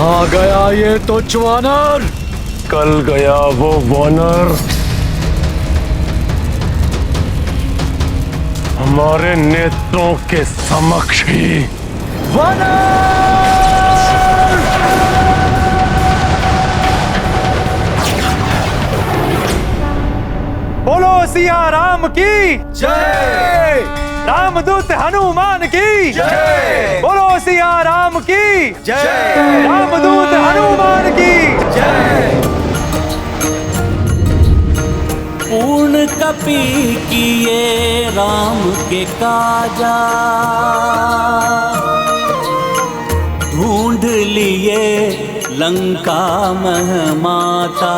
कहाँ गया ये तुच्छ वानर? कल गया वो वानर हमारे नेत्रों के समक्ष ही। वानर! बोलो सिया राम की जय! रामदूत हनुमान की जय! बोलो सिया राम की जय! रामदूत हनुमान की जय! पूर्ण कपि किए राम के काजा, ढूंढ लिए लंका महमाता।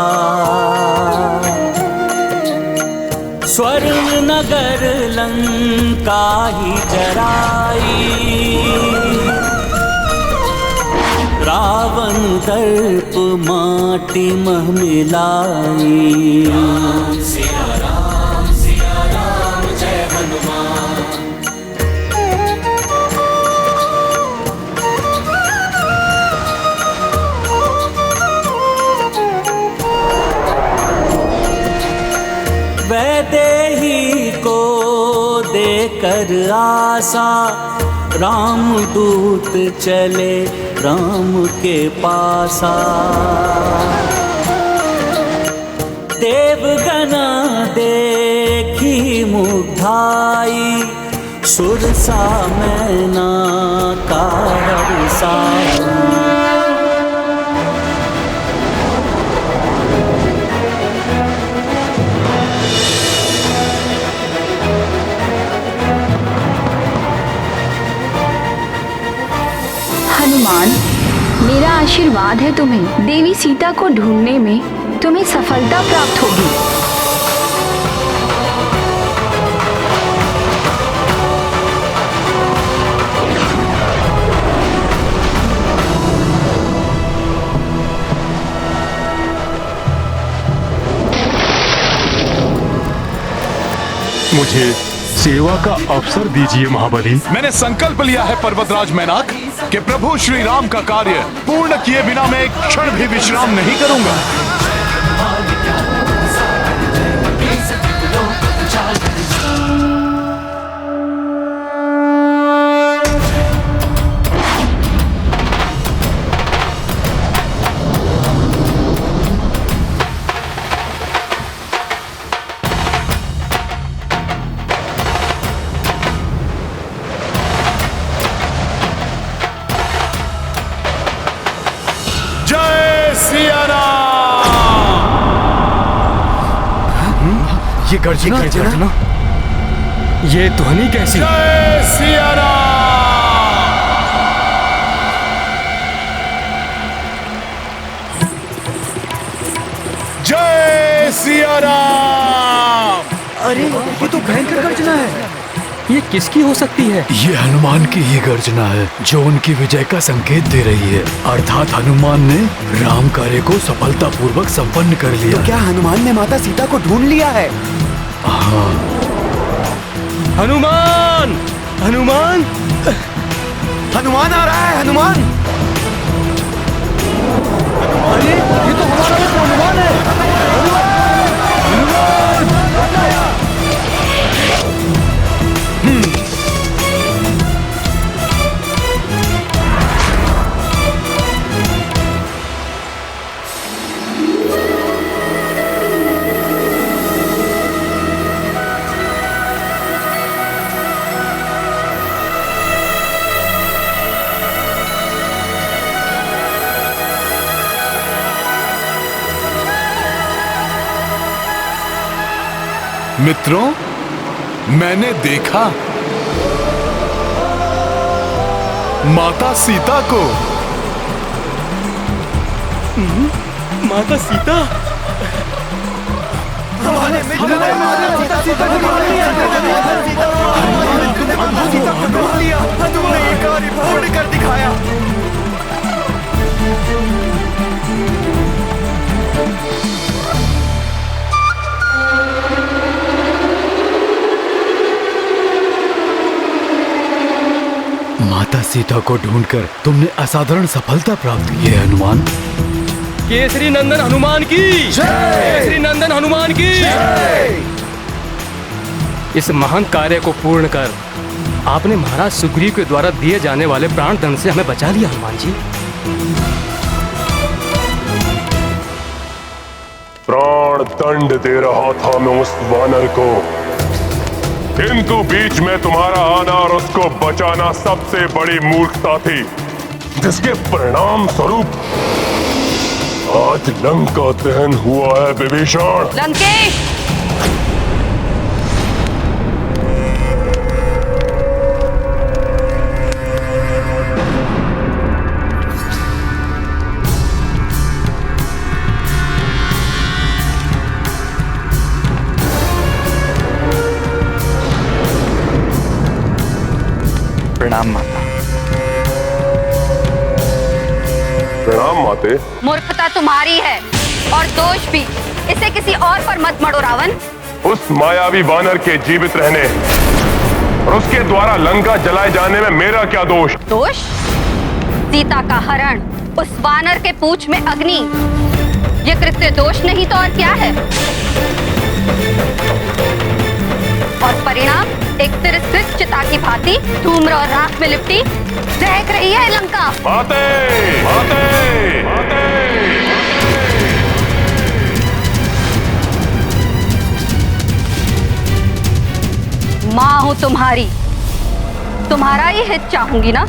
स्वर्ण नगर लंका ही जराई, रावण दर्प माटी मह मिलाई। सिया राम जय हनुमान। वैदेही को देकर आशा, रामदूत चले राम के पासा। देवगना देखी मुग्धाई, सुरसा मैना का हर्षा। हनुमान, मेरा आशीर्वाद है तुम्हें। देवी सीता को ढूंढने में तुम्हें सफलता प्राप्त होगी। मुझे सेवा का अवसर दीजिए महाबली। मैंने संकल्प लिया है पर्वतराज मैनाक कि प्रभु श्री राम का कार्य पूर्ण किए बिना मैं एक क्षण भी विश्राम नहीं करूंगा। ये गर्जना? ये ध्वनि कैसी? जय सिया राम! जय सिया राम! अरे ये तो भयंकर गर्जना है। ये किसकी हो सकती है? ये हनुमान की ही गर्जना है, जो उनकी विजय का संकेत दे रही है। अर्थात हनुमान ने राम कार्य को सफलतापूर्वक संपन्न कर लिया। तो क्या हनुमान ने माता सीता को ढूंढ लिया है? हाँ। हनुमान! हनुमान! हनुमान आ रहा है, हनुमान! अरे ये तो हमारा हनुमान है। मित्रों, मैंने देखा माता सीता को। माता सीता? तुमने ये कार्य पूर्ण कर दिखाया। सीता को ढूंढकर तुमने असाधारण सफलता प्राप्त की है हनुमान। केसरी नंदन हनुमान की केसरी नंदन हनुमान की इस महान कार्य को पूर्ण कर आपने महाराज सुग्रीव के द्वारा दिए जाने वाले प्राण दंड से हमें बचा लिया हनुमान जी। प्राण दंड दे रहा था मैं उस वानर को, किंतु बीच में तुम्हारा आना और उसको बचाना सबसे बड़ी मूर्खता थी, जिसके परिणाम स्वरूप आज लंका दहन हुआ है विभीषण। लंकेश, प्रणाम माता। प्रणाम माते। मूर्खता तुम्हारी है और दोष भी। इसे किसी और पर मत मढ़ो रावण। उस मायावी वानर के जीवित रहने और उसके द्वारा लंका जलाए जाने में मेरा क्या दोष? दोष? सीता का हरण, उस वानर के पूंछ में अग्नि, ये कृत्य दोष नहीं तो और क्या है? और परिणाम एक तिरस्कृत चिता की भांति धूम्र और राख में लिपटी दहक रही है लंका। माते, माते, माते। माँ हूँ तुम्हारी, तुम्हारा ही हित चाहूंगी ना,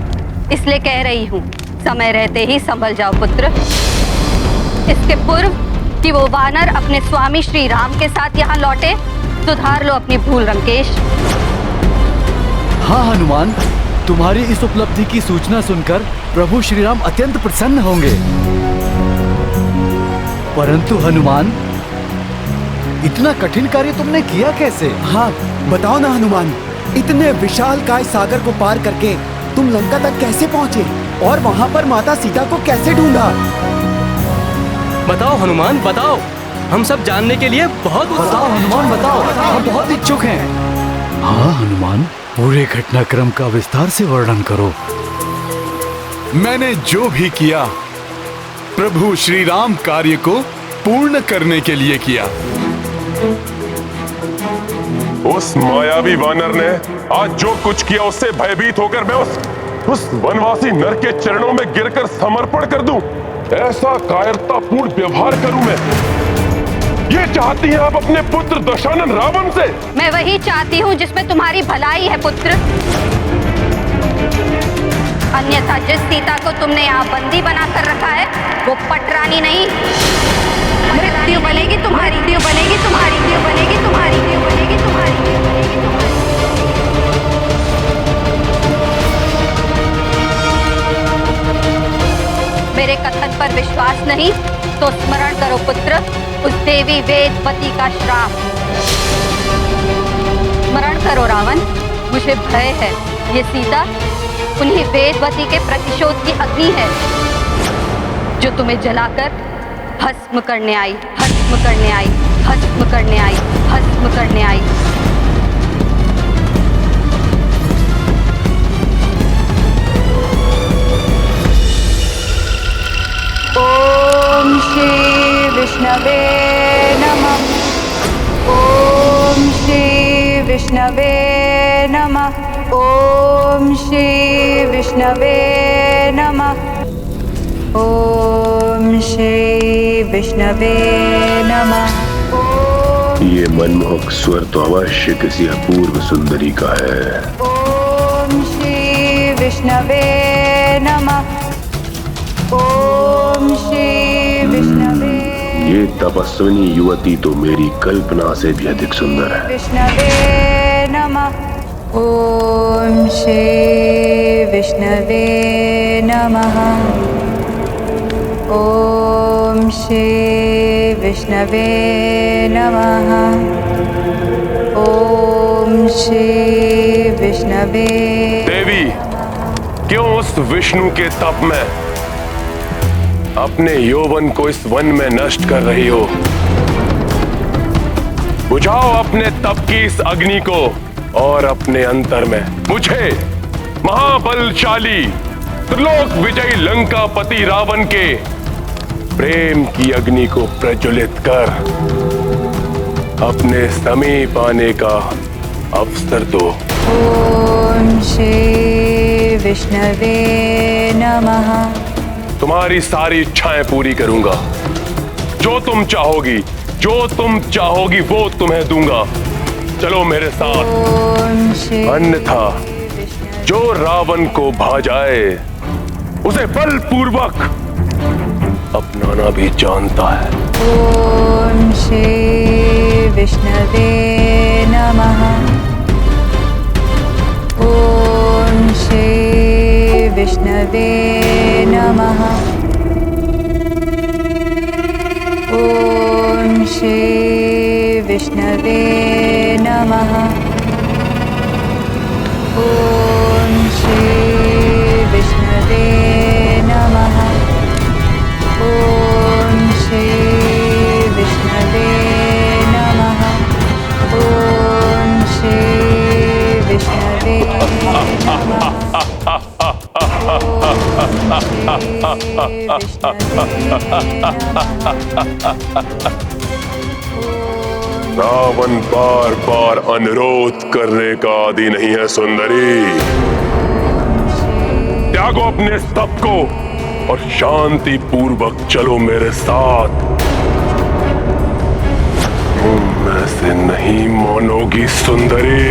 इसलिए कह रही हूँ समय रहते ही संभल जाओ पुत्र। इसके पूर्व कि वो वानर अपने स्वामी श्री राम के साथ यहाँ लौटे, सुधार लो अपनी भूल लंकेश। हाँ हनुमान, तुम्हारी इस उपलब्धि की सूचना सुनकर प्रभु श्री राम अत्यंत प्रसन्न होंगे। परंतु हनुमान, इतना कठिन कार्य तुमने किया कैसे? हाँ बताओ ना हनुमान, इतने विशाल काय सागर को पार करके तुम लंका तक कैसे पहुँचे और वहाँ पर माता सीता को कैसे ढूंढा? बताओ हनुमान बताओ, हम सब जानने के लिए बहुत बताओ हनुमान बताओ, हम बहुत इच्छुक हैं। हाँ हनुमान, पूरे घटनाक्रम का विस्तार से वर्णन करो। मैंने जो भी किया प्रभु श्री राम कार्य को पूर्ण करने के लिए किया। उस मायावी वानर ने आज जो कुछ किया उससे भयभीत होकर मैं उस वनवासी नर के चरणों में गिरकर समर्पण कर दूं, ऐसा कायरतापूर्ण व्यवहार करूं मैं? ये चाहती हैं आप अपने पुत्र दशानन रावण से? मैं वही चाहती हूँ जिसमें तुम्हारी भलाई है पुत्र। अन्यथा जिस सीता को तुमने यहाँ बंदी बनाकर रखा है वो पटरानी नहीं, मृत्यु बनेगी तुम्हारी, मृत्यु बनेगी तुम्हारी, मृत्यु बनेगी तुम्हारी, मृत्यु बनेगी तुम्हारी, मृत्यु बनेगी तुम्हारी। मेरे कथन पर विश्वास नहीं तो स्मरण करो पुत्र उस देवी वेदवती का श्राप। स्मरण करो रावण, मुझे भय है ये सीता उन्हीं वेदवती के प्रतिशोध की अग्नि है जो तुम्हें जलाकर भस्म करने आई, भस्म करने आई, भस्म करने आई, भस्म करने आई। ओम श्री विष्णवे नमः। ओम श्री विष्णवे नमः। ओम श्री विष्णवे नमः। ओम श्री विष्णवे नमः। ये मनमोहक स्वर तो अवश्य किसी अपूर्व सुंदरी का है। ओम श्री विष्णवे नमः। ओम श्री विष्णवे। ये तपस्विनी युवती तो मेरी कल्पना से भी अधिक सुंदर है। विष्णवे नमः। ओम श्री विष्णवे नमः। ओम श्री विष्णवे नमः। ओम श्री विष्णवे। देवी, क्यों उस विष्णु के तप में अपने यौवन को इस वन में नष्ट कर रही हो? बुझाओ अपने तप की इस अग्नि को और अपने अंतर में मुझे महाबलशाली त्रिलोक विजयी लंकापति रावण के प्रेम की अग्नि को प्रज्वलित कर अपने समीप आने का अवसर दो। ओम श्री विष्णवे नमः। तुम्हारी सारी इच्छाएं पूरी करूंगा। जो तुम चाहोगी वो तुम्हें दूंगा। चलो मेरे साथ, अन्यथा जो रावण को भा जाए उसे बलपूर्वक अपनाना भी जानता है। ओम श्री विष्णवे नमः। ओम श्री विष्णवे नमः। ओम श्री विष्णवे नमः। ओम श्री विष्णवे नमः। ओम श्री विष्णवे नमः। ओम श्री विष्णवे नमः। रावण बार बार अनुरोध करने का आदि नहीं है सुंदरी। त्यागो अपने स्तप को और शांति पूर्वक चलो मेरे साथ। तुम ऐसे नहीं मानोगी सुंदरी।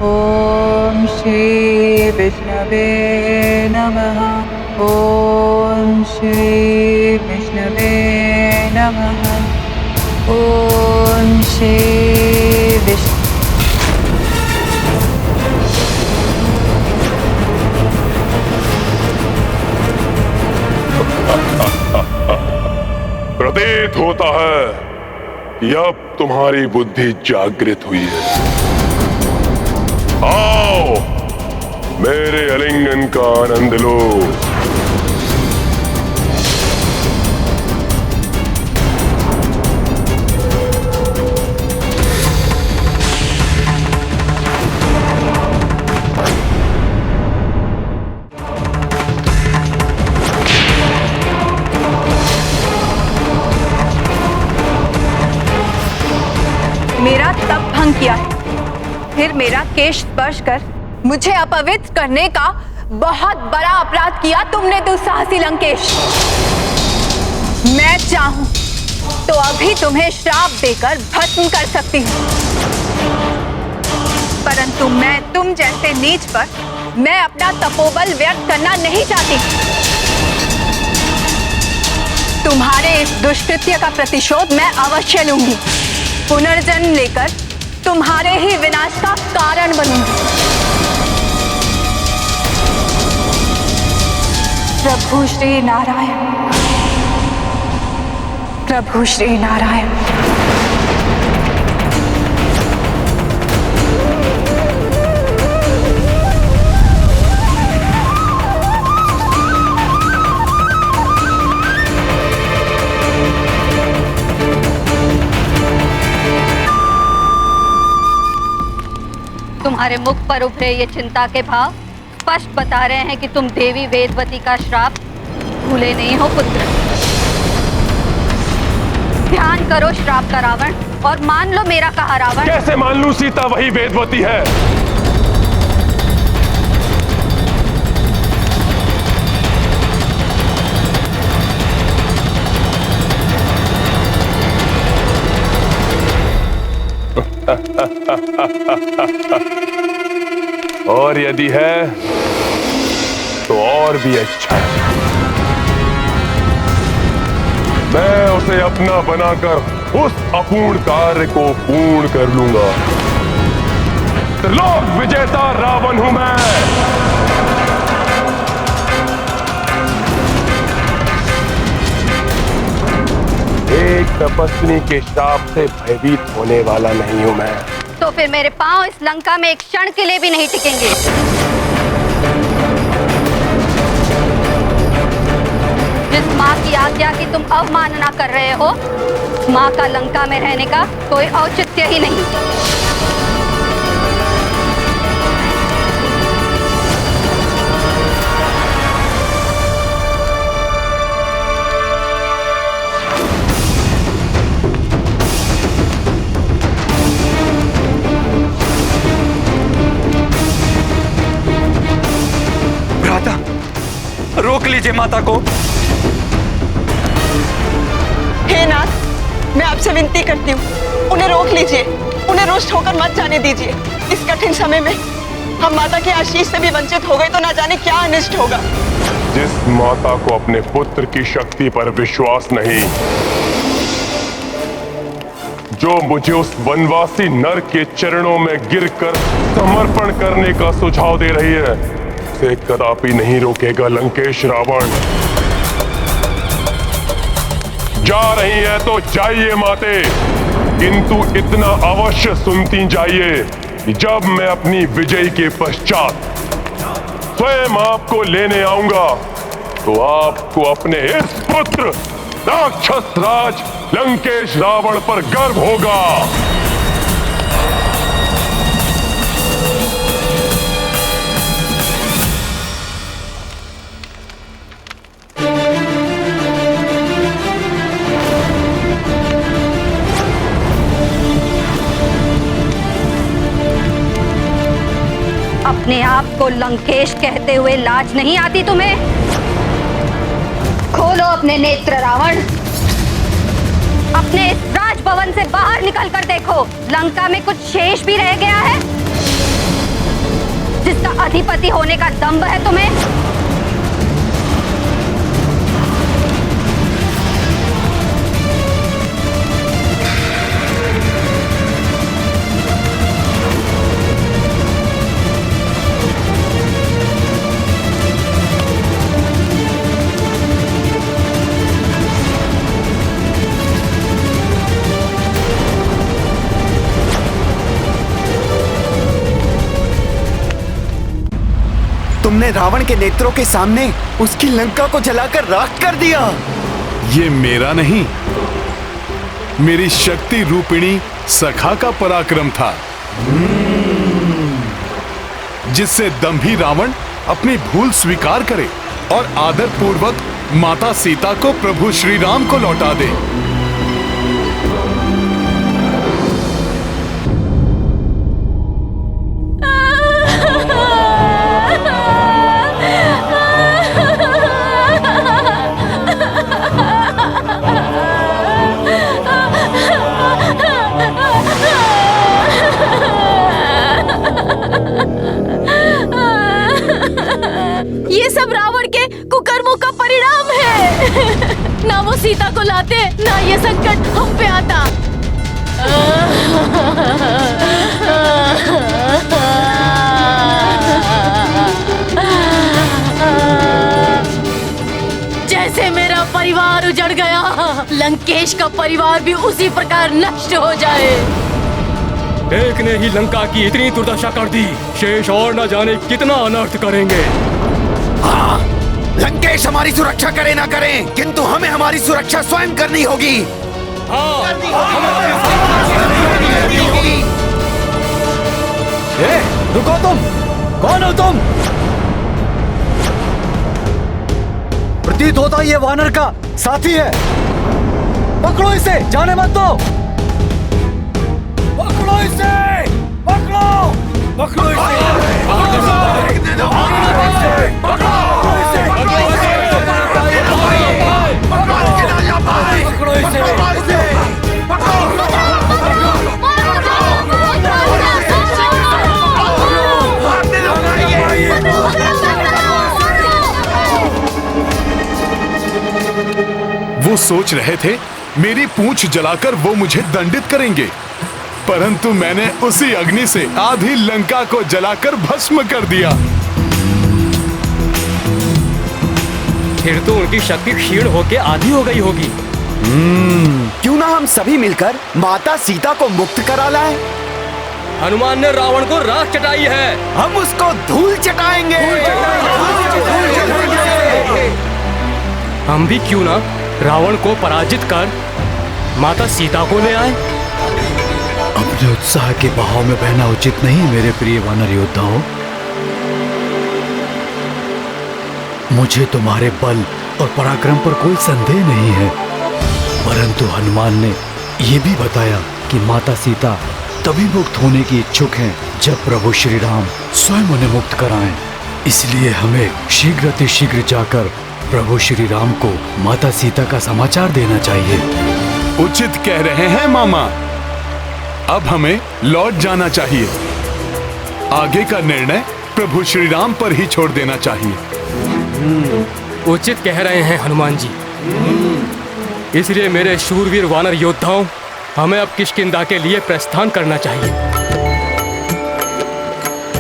ओम श्री विष्णवे नमः। ओम श्री विष्णवे नमः। ओम श्री विष्णु। प्रतीत होता है कि अब तुम्हारी बुद्धि जागृत हुई है। आओ मेरे आलिंगन का आनंद लो। मेरा तप भंग किया है, फिर मेरा केश स्पर्श कर मुझे अपवित्र करने का बहुत बड़ा अपराध किया तुमने दुस्साहसी लंकेश। मैं चाहूं तो अभी तुम्हें श्राप देकर भस्म कर सकती हूं, परंतु मैं तुम जैसे नीच पर मैं अपना तपोबल व्यक्त करना नहीं चाहती। तुम्हारे इस दुष्कृत्य का प्रतिशोध मैं अवश्य लूंगी। पुनर्जन्म लेकर तुम्हारे ही विनाश का कारण बनूंगी। प्रभु श्री नारायण। प्रभु श्री नारायण। तुम्हारे मुख पर उभरे ये चिंता के भाव स्पष्ट बता रहे हैं कि तुम देवी वेदवती का श्राप भूले नहीं हो पुत्र। ध्यान करो श्राप का रावण और मान लो मेरा कहा रावण। कैसे मान लूं? सीता वही वेदवती है। और यदि है तो और भी अच्छा है। मैं उसे अपना बनाकर उस अपूर्ण कार्य को पूर्ण कर लूंगा। त्रिलोक विजेता रावण हूं मैं। एक तपस्विनी के श्राप से भयभीत होने वाला नहीं हूं मैं। तो फिर मेरे पांव इस लंका में एक क्षण के लिए भी नहीं टिकेंगे। जिस माँ की आज्ञा की तुम अवमानना कर रहे हो, माँ का लंका में रहने का कोई औचित्य ही नहीं। भ्राता, रोक लीजिए माता को। हे नाथ, मैं आपसे विनती करती हूँ, उन्हें रोक लीजिए, उन्हें रुष्ट होकर मत जाने दीजिए। इस कठिन समय में हम माता के आशीष से भी वंचित हो गए तो ना जाने क्या अनिष्ट होगा। जिस माता को अपने पुत्र की शक्ति पर विश्वास नहीं, जो मुझे उस वनवासी नर के चरणों में गिरकर समर्पण करने का सुझाव दे रही है, उसे कदापि नहीं रोकेगा लंकेश रावण। जा रही है तो जाइए माते, किंतु इतना अवश्य सुनती जाइए कि जब मैं अपनी विजय के पश्चात स्वयं आपको लेने आऊंगा तो आपको अपने इस पुत्र राक्षस राज लंकेश रावण पर गर्व होगा। अपने आप को लंकेश कहते हुए लाज नहीं आती तुम्हें? खोलो अपने नेत्र रावण, अपने इस राजभवन से बाहर निकल कर देखो, लंका में कुछ शेष भी रह गया है जिसका अधिपति होने का दंभ है तुम्हें? तुमने रावण के नेत्रों के सामने उसकी लंका को जलाकर राख कर दिया। ये मेरा नहीं, मेरी शक्ति रूपिणी सखा का पराक्रम था, जिससे दंभी रावण अपनी भूल स्वीकार करे और आदर पूर्वक माता सीता को प्रभु श्री राम को लौटा दे। ये सब रावण के कुकर्मों का परिणाम है। ना वो सीता को लाते, ना ये संकट हम पे आता। जैसे मेरा परिवार उजड़ गया, लंकेश का परिवार भी उसी प्रकार नष्ट हो जाए। एक ने ही लंका की इतनी दुर्दशा कर दी, शेष और न जाने कितना अनर्थ करेंगे। हाँ, लंकेश हमारी सुरक्षा करे ना करे, किंतु हमें हमारी सुरक्षा स्वयं करनी होगी। रुको तुम, कौन हो तुम? प्रतीत होता ये वानर का साथी है। पकड़ो इसे, जाने मत दो। पकड़ो इसे, पकड़ो, पकड़ो इसे, वो सोच रहे थे मेरी पूंछ जलाकर वो मुझे दंडित करेंगे, परंतु मैंने उसी अग्नि से आधी लंका को जलाकर भस्म कर दिया। फिर तो उनकी शक्ति क्षीण होकर आधी हो गई होगी। क्यों ना हम सभी मिलकर माता सीता को मुक्त करा लाएं? हनुमान ने रावण को राख चटाई है, हम उसको धूल चटाएंगे। हम भी क्यों ना रावण को पराजित कर माता सीता को ले आए। अपने उत्साह के बहाव में बहना उचित नहीं मेरे प्रिय वानर योद्धाओं। मुझे तुम्हारे बल और पराक्रम पर कोई संदेह नहीं है, परंतु हनुमान ने यह भी बताया कि माता सीता तभी मुक्त होने की इच्छुक हैं जब प्रभु श्री राम स्वयं उन्हें मुक्त कराएं। इसलिए हमें शीघ्र जाकर प्रभु श्री राम को माता सीता का समाचार देना चाहिए। उचित कह रहे हैं मामा। अब हमें लौट जाना चाहिए। आगे का निर्णय प्रभु श्री राम पर ही छोड़ देना चाहिए। उचित कह रहे हैं हनुमान जी। इसलिए मेरे शूरवीर वानर योद्धाओं, हमें अब किष्किंधा के लिए प्रस्थान करना चाहिए।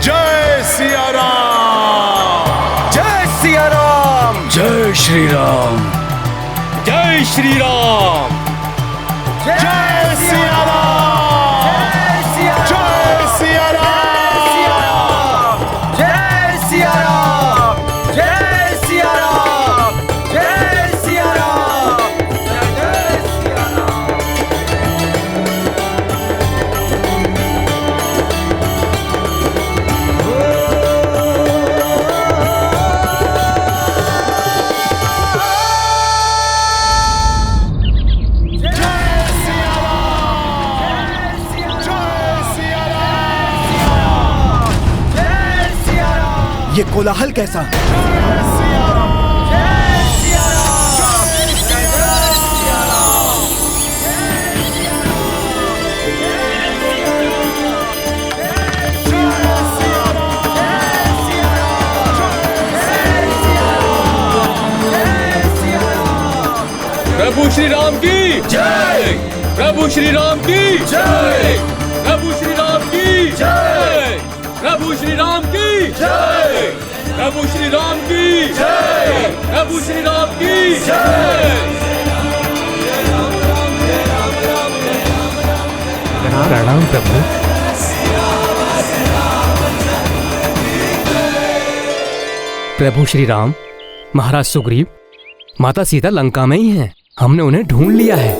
जय सिया राम! जय सिया राम! जय श्री राम! जय श्री राम! जय सिया राम! जय सिया राम! जय सिया राम! जय सिया राम! जय सिया राम! जय सिया राम! ये कोलाहल कैसा? प्रभु श्री राम की जय! प्रभु श्री राम की जय! प्रभु श्री राम की जय! प्रभु श्री राम की जय! प्रभु श्री राम की जय! प्रभु श्री राम की जय! प्रणाम प्रभु। प्रभु श्री राम, महाराज सुग्रीव, माता सीता लंका में ही हैं। हमने उन्हें ढूंढ लिया है।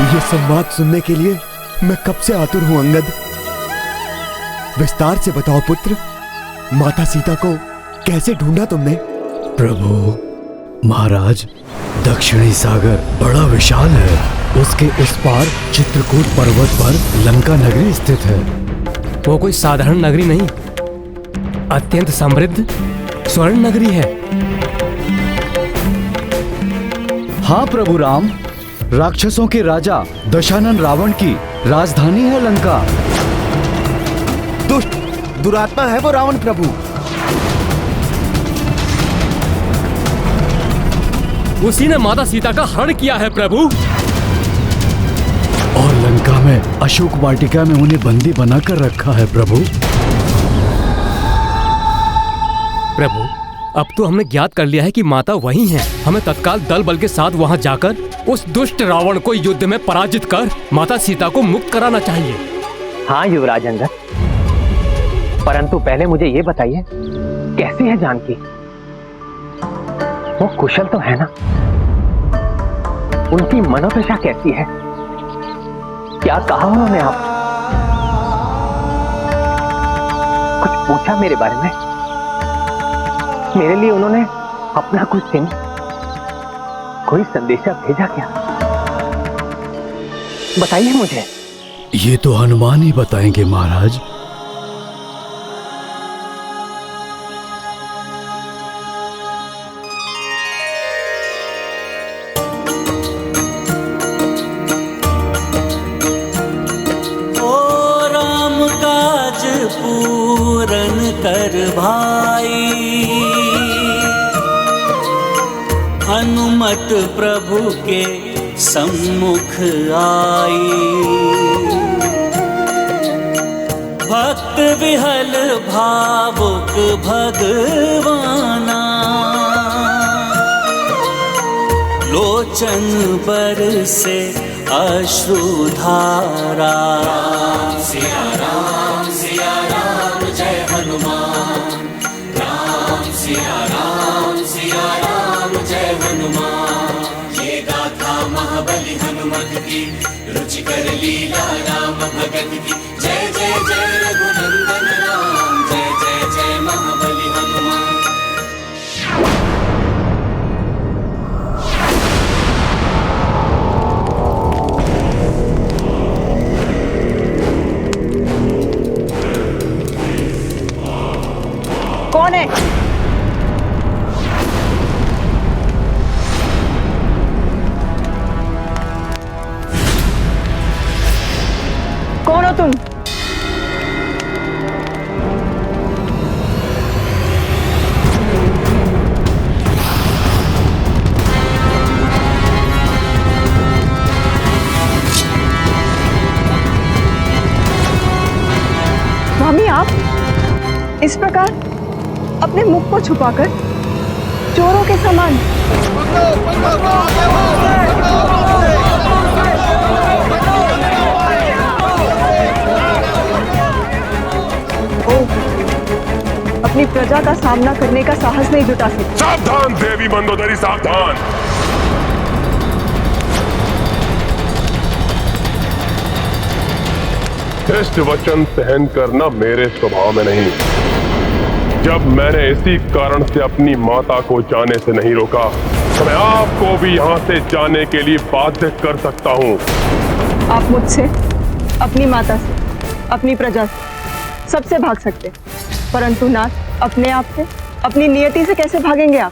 ये संवाद सुनने के लिए मैं कब से आतुर हूं अंगद। विस्तार से बताओ पुत्र, माता सीता को कैसे ढूंढा तुमने? प्रभु, महाराज, दक्षिणी सागर बड़ा विशाल है। उसके उस पार चित्रकूट पर्वत पर लंका नगरी स्थित है। वो कोई साधारण नगरी नहीं, अत्यंत समृद्ध स्वर्ण नगरी है। हाँ प्रभु राम, राक्षसों के राजा दशानन रावण की राजधानी है लंका। दुष्ट दुरात्मा है वो रावण प्रभु। उसी ने माता सीता का हरण किया है प्रभु। और लंका में अशोक वाटिका में उन्हें बंदी बनाकर रखा है प्रभु। प्रभु, अब तो हमने ज्ञात कर लिया है कि माता वही हैं। हमें तत्काल दल बल के साथ वहां जाकर उस दुष्ट रावण को युद्ध में पराजित कर माता सीता को मुक्त कराना चाहिए। हाँ युवराज अंगद, परंतु पहले मुझे ये बताइए, कैसी है जानकी? वो कुशल तो है ना? उनकी मनोदशा कैसी है? क्या कहा उन्होंने आप? कुछ पूछा मेरे बारे में? मेरे लिए उन्होंने अपना कुछ चिन्ह, कोई संदेशा भेजा क्या? बताइए मुझे। ये तो हनुमान ही बताएंगे महाराज। कर भाई, हनुमत प्रभु के सम्मुख आई। भक्त विहल भावुक भगवाना, लोचन बर से अश्रुधारा। राम सिया राम जय हनुमान, राम सिया राम जय हनुमान। ये गाथा महाबली हनुमत की, रुचिकर लीला राम भगत की। जय जय जय रघुनंदन राम, जय जय जय महाबली हनुमान। कौन है? कौन हो तुम? स्वामी, आप इस प्रकार अपने मुख को छुपाकर चोरों के समान। अपनी प्रजा का सामना करने का साहस नहीं जुटा सकते। सावधान देवी मंदोदरी, सावधान। श्रेष्ठ वचन सहन करना मेरे स्वभाव में नहीं। जब मैंने इसी कारण से अपनी माता को जाने से नहीं रोका, तो मैं आपको भी यहाँ से जाने के लिए बाध्य कर सकता हूँ। आप मुझसे, अपनी माता से, अपनी प्रजा से, सबसे भाग सकते, परंतु नाथ अपने आप से, अपनी नियति से कैसे भागेंगे आप?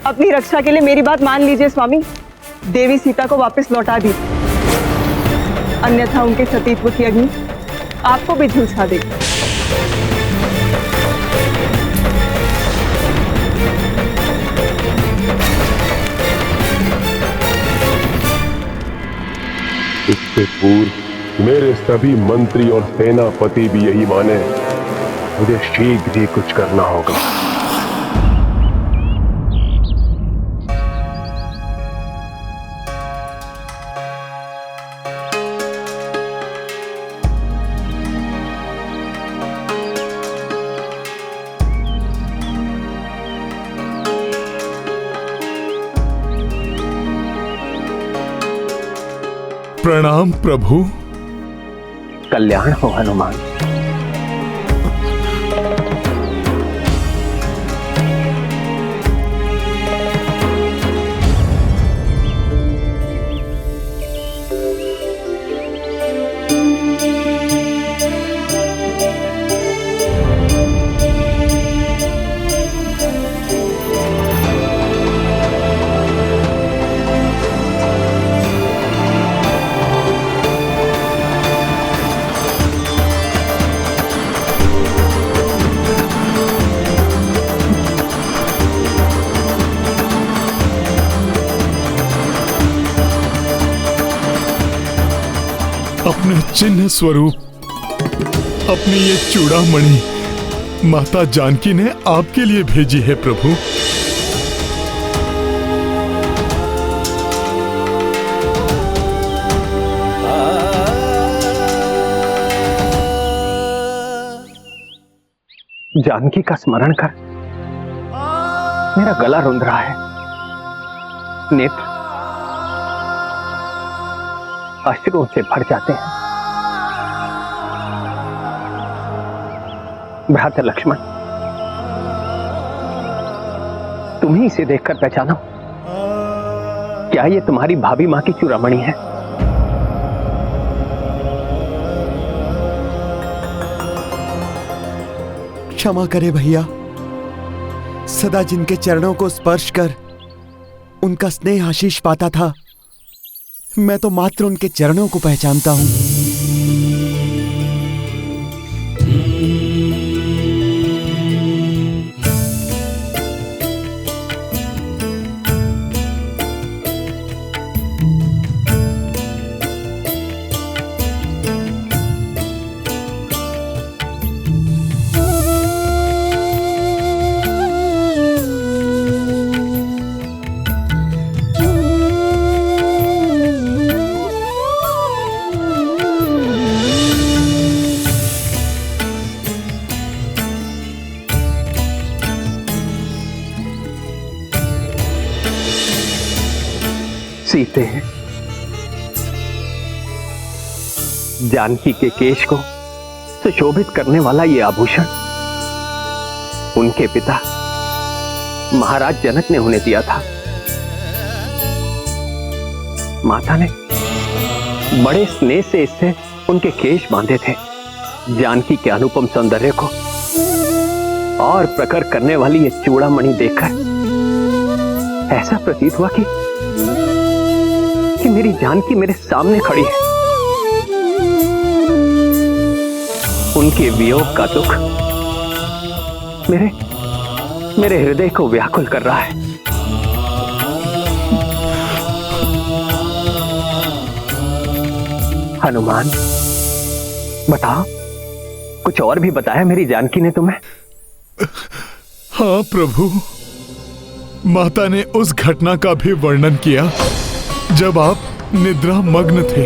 अपनी रक्षा के लिए मेरी बात मान लीजिए स्वामी। देवी सीता को वापस लौटा दी, अन्यथा उनके सतीत्व की अग्नि आपको भी झुलसा देगी। इससे पूर्व मेरे सभी मंत्री और सेनापति भी यही माने, मुझे शीघ्र ही कुछ करना होगा। प्रणाम प्रभु। कल्याण हो हनुमान। अपने चिन्ह स्वरूप अपनी ये चूड़ामणि माता जानकी ने आपके लिए भेजी है प्रभु। जानकी का स्मरण कर मेरा गला रुंध रहा है, नेत्र अश्रुओं से भर जाते हैं। भ्राता लक्ष्मण, तुम ही इसे देखकर पहचानो, क्या ये तुम्हारी भाभी मां की चूड़ामणि है? क्षमा करे भैया, सदा जिनके चरणों को स्पर्श कर उनका स्नेह आशीष पाता था, मैं तो मात्र उनके चरणों को पहचानता हूं। सीते हैं। जानकी के केश को सुशोभित करने वाला ये आभूषण उनके पिता महाराज जनक ने उन्हें दिया था। माता ने बड़े स्नेह से इससे उनके केश बांधे थे। जानकी के अनुपम सौंदर्य को और प्रखर करने वाली ये चूड़ामणि देखकर ऐसा प्रतीत हुआ कि मेरी जानकी मेरे सामने खड़ी है। उनके वियोग का दुख मेरे हृदय को व्याकुल कर रहा है। हनुमान, बताओ, कुछ और भी बताया मेरी जानकी ने तुम्हें? हाँ प्रभु, माता ने उस घटना का भी वर्णन किया जब आप निद्रा मग्न थे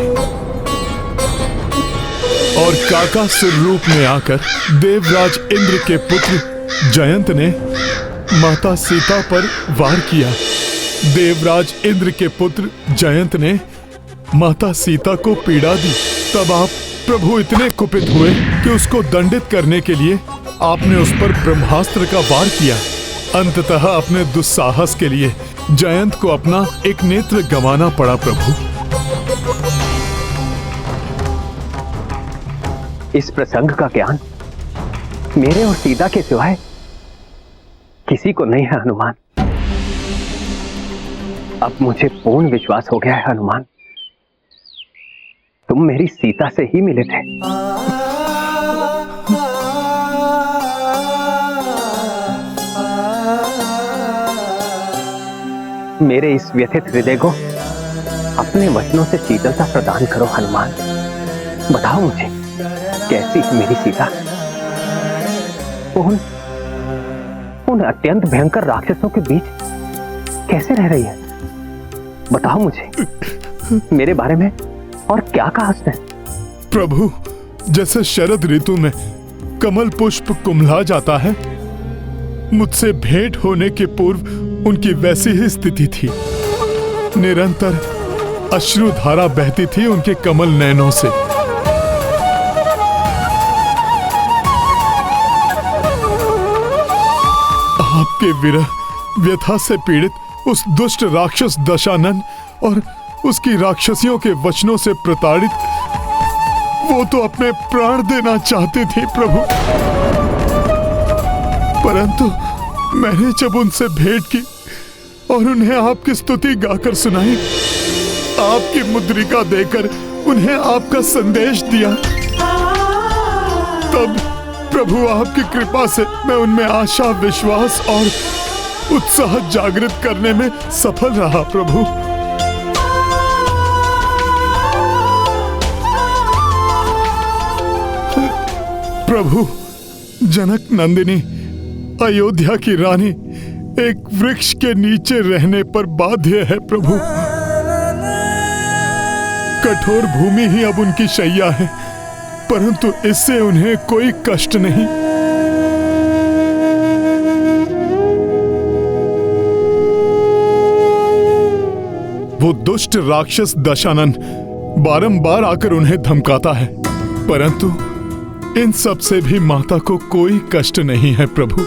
और काका स्वरूप में आकर देवराज इंद्र के पुत्र जयंत ने माता सीता पर वार किया। देवराज इंद्र के पुत्र जयंत ने माता सीता को पीड़ा दी। तब आप प्रभु इतने कुपित हुए कि उसको दंडित करने के लिए आपने उस पर ब्रह्मास्त्र का वार किया। अंततः अपने दुस्साहस के लिए जयंत को अपना एक नेत्र गंवाना पड़ा। प्रभु, इस प्रसंग का ज्ञान मेरे और सीता के सिवाय किसी को नहीं है हनुमान। अब मुझे पूर्ण विश्वास हो गया है हनुमान, तुम मेरी सीता से ही मिले थे। मेरे इस व्यथित हृदय को अपने वचनों से शीतलता प्रदान करो हनुमान। बताओ मुझे, कैसी है मेरी सीता? उन अत्यंत भयंकर राक्षसों के बीच कैसे रह रही है? बताओ मुझे, मेरे बारे में और क्या कहा उसने? प्रभु, जैसे शरद ऋतु में कमल पुष्प कुम्हला जाता है, मुझसे भेंट होने के पूर्व उनकी वैसी ही स्थिति थी। निरंतर अश्रुधारा बहती थी उनके कमल नयनों से। आपके विरह व्यथा से पीड़ित उस दुष्ट राक्षस दशानन और उसकी राक्षसियों के वचनों से प्रताड़ित वो तो अपने प्राण देना चाहते थे प्रभु, परंतु मैंने जब उनसे भेंट की और उन्हें आपकी स्तुति गाकर सुनाई, आपकी मुद्रिका देकर उन्हें आपका संदेश दिया, तब प्रभु आपकी कृपा से मैं उनमें आशा, विश्वास और उत्साह जागृत करने में सफल रहा। प्रभु, प्रभु, जनक नंदिनी अयोध्या की रानी एक वृक्ष के नीचे रहने पर बाध्य है। प्रभु, कठोर भूमि ही अब उनकी शैया है, परंतु इससे उन्हें कोई कष्ट नहीं। वो दुष्ट राक्षस दशानन बारंबार आकर उन्हें धमकाता है, परंतु इन सब से भी माता को कोई कष्ट नहीं है। प्रभु,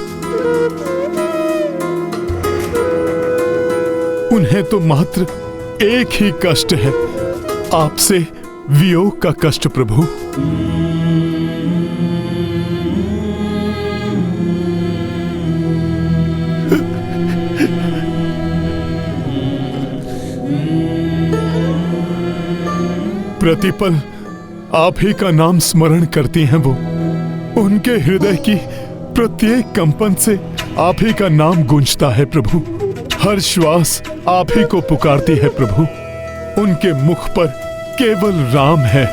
उन्हें तो मात्र एक ही कष्ट है, आपसे वियोग का कष्ट। प्रभु, प्रतिपल आप ही का नाम स्मरण करती हैं वो। उनके हृदय की प्रत्येक कंपन से आप ही का नाम गूंजता है। प्रभु, हर श्वास आप ही को पुकारती है। प्रभु, उनके मुख पर केवल राम है,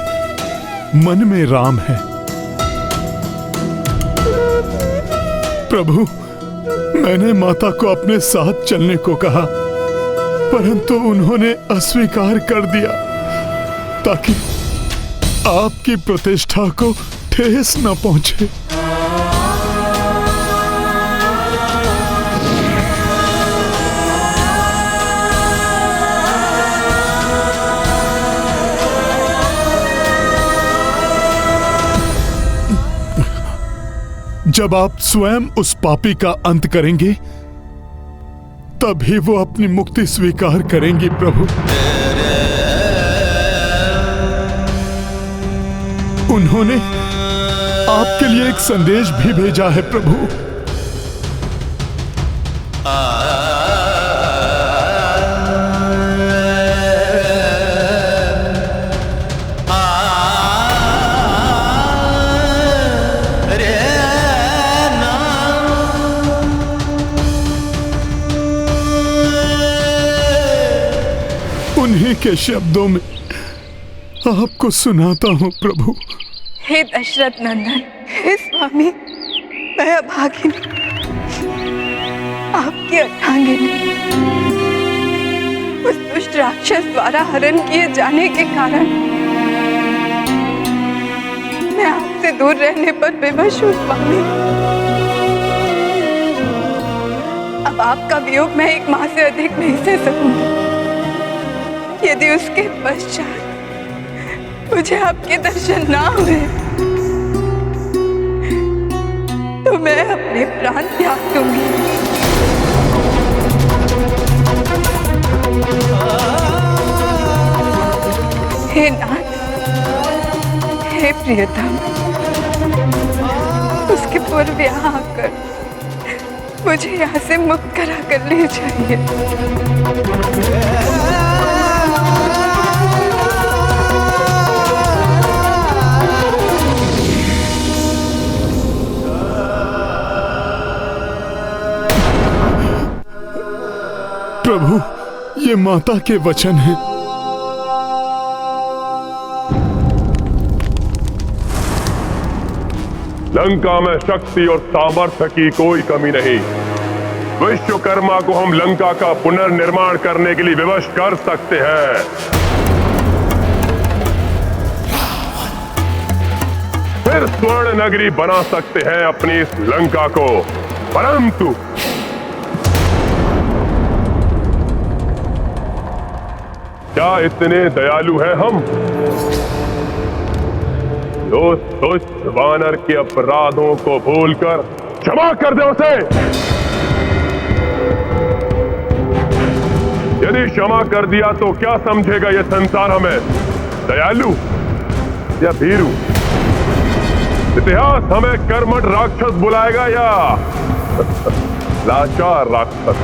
मन में राम है। प्रभु, मैंने माता को अपने साथ चलने को कहा, परंतु उन्होंने अस्वीकार कर दिया ताकि आपकी प्रतिष्ठा को ठेस न पहुंचे। जब आप स्वयं उस पापी का अंत करेंगे तभी वो अपनी मुक्ति स्वीकार करेंगी प्रभु। उन्होंने आपके लिए एक संदेश भी भेजा है प्रभु। उन्हीं के शब्दों में आपको सुनाता हूं प्रभु। हे दशरथ नंदन, हे स्वामी, मैं अभागिनी, आपकी अर्धांगिनी, उस दुष्ट राक्षस द्वारा हरण किए जाने के कारण मैं आपसे दूर रहने पर विवश हूँ स्वामी। अब आपका वियोग मैं एक माह से अधिक नहीं सह सकूंगी। यदि उसके पश्चात मुझे आपके दर्शन ना हुए तो मैं अपने प्राण त्याग दूंगी। हे नाथ, हे प्रियतम, उसके पूर्व यहाँ आकर मुझे यहाँ से मुक्त करा कर ले जाइए। प्रभु, ये माता के वचन हैं। लंका में शक्ति और सामर्थ्य की कोई कमी नहीं। विश्वकर्मा को हम लंका का पुनर्निर्माण करने के लिए विवश कर सकते हैं। फिर स्वर्ण नगरी बना सकते हैं अपनी इस लंका को। परंतु क्या इतने दयालु हैं हम? जो दुष्ट वानर के अपराधों को भूलकर क्षमा कर दे उसे। यदि क्षमा कर दिया तो क्या समझेगा यह संसार हमें, दयालु या भीरू? इतिहास हमें कर्मठ राक्षस बुलाएगा या लाचार राक्षस?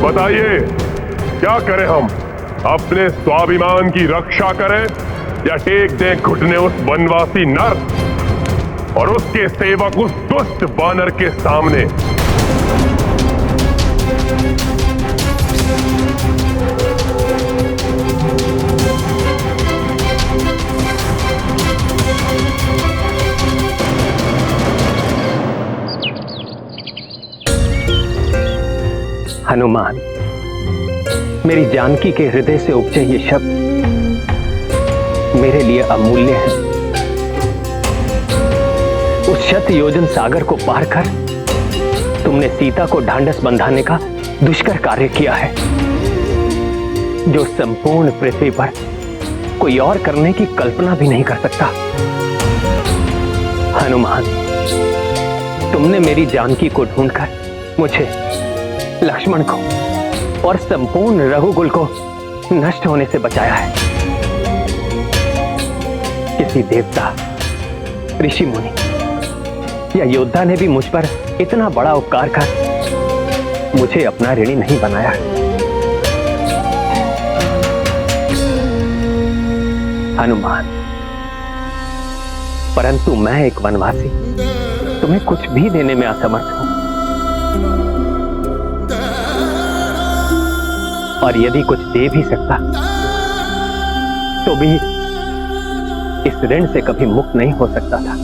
बताइए, क्या करें हम? अपने स्वाभिमान की रक्षा करें या टेक दें घुटने उस वनवासी नर और उसके सेवक उस दुष्ट वानर के सामने? हनुमान, मेरी जानकी के हृदय से उपजे ये शब्द मेरे लिए अमूल्य है। उस शत योजन सागर को पार कर तुमने सीता को ढांढस बंधाने का दुष्कर कार्य किया है, जो संपूर्ण पृथ्वी पर कोई और करने की कल्पना भी नहीं कर सकता। हनुमान, तुमने मेरी जानकी को ढूंढकर मुझे, लक्ष्मण को और संपूर्ण रघुकुल को नष्ट होने से बचाया है। किसी देवता, ऋषि मुनि या योद्धा ने भी मुझ पर इतना बड़ा उपकार कर मुझे अपना ऋणी नहीं बनाया। हनुमान, परंतु मैं एक वनवासी तुम्हें कुछ भी देने में असमर्थ हूं, और यदि कुछ दे भी सकता तो भी इस ऋण से कभी मुक्त नहीं हो सकता था।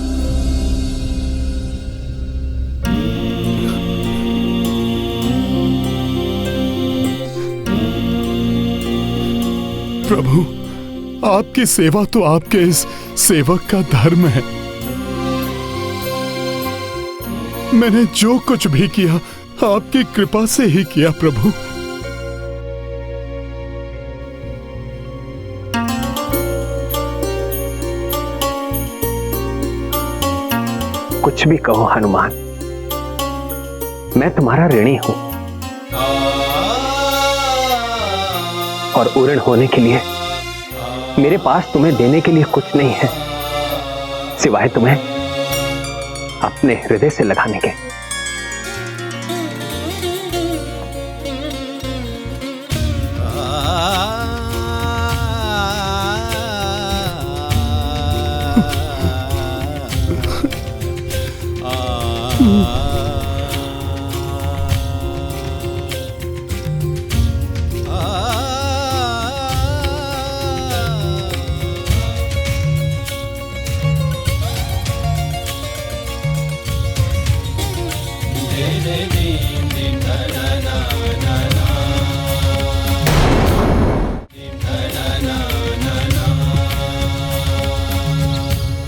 प्रभु, आपकी सेवा तो आपके इस सेवक का धर्म है। मैंने जो कुछ भी किया आपकी कृपा से ही किया प्रभु। कुछ भी कहो हनुमान, मैं तुम्हारा ऋणी हूं और ऋण होने के लिए मेरे पास तुम्हें देने के लिए कुछ नहीं है सिवाय तुम्हें अपने हृदय से लगाने के।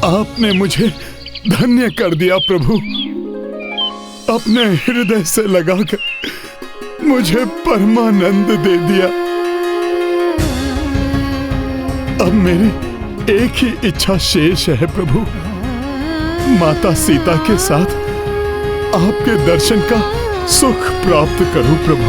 आपने मुझे धन्य कर दिया प्रभु, अपने हृदय से लगाकर मुझे परमानंद दे दिया। अब मेरी एक ही इच्छा शेष है प्रभु, माता सीता के साथ आपके दर्शन का सुख प्राप्त करूं प्रभु।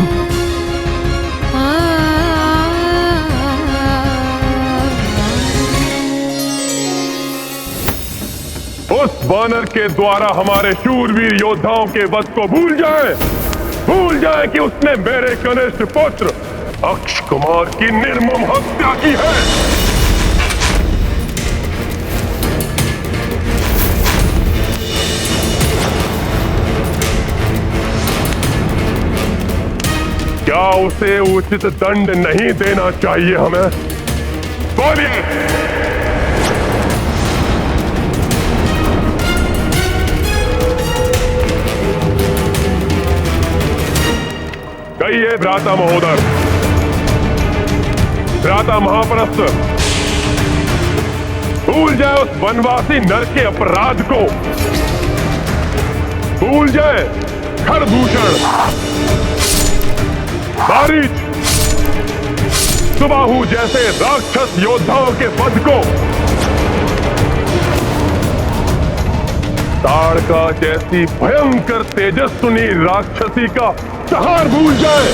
उस वानर के द्वारा हमारे शूरवीर योद्धाओं के वध को भूल जाए कि उसने मेरे कनिष्ठ पुत्र अक्ष कुमार की निर्मम हत्या की है। क्या उसे उचित दंड नहीं देना चाहिए हमें? बोलिए। कहिए भ्राता महोदर, भ्राता महाप्रस्थ, भूल जाए उस वनवासी नर के अपराध को, भूल जाए खरदूषण, मारीच, सुबाहु जैसे राक्षस योद्धाओं के वध को, ताड़का जैसी भयंकर तेजस्विनी राक्षसी का संहार भूल जाए।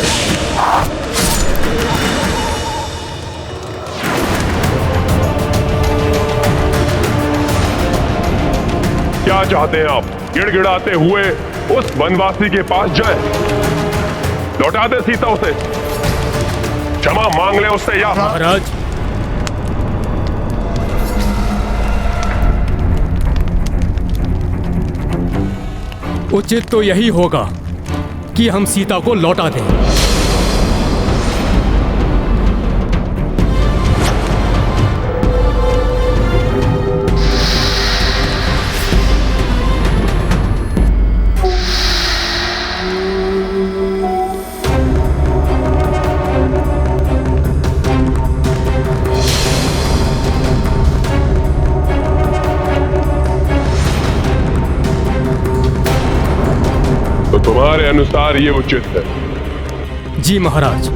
क्या चाहते हैं आप? गिड़गिड़ाते हुए उस वनवासी के पास जाएं, लौटा दे सीता उसे, क्षमा मांग ले उससे या महाराज, उचित तो यही होगा कि हम सीता को लौटा दें। तुम्हारे अनुसार ये उचित है? जी महाराज।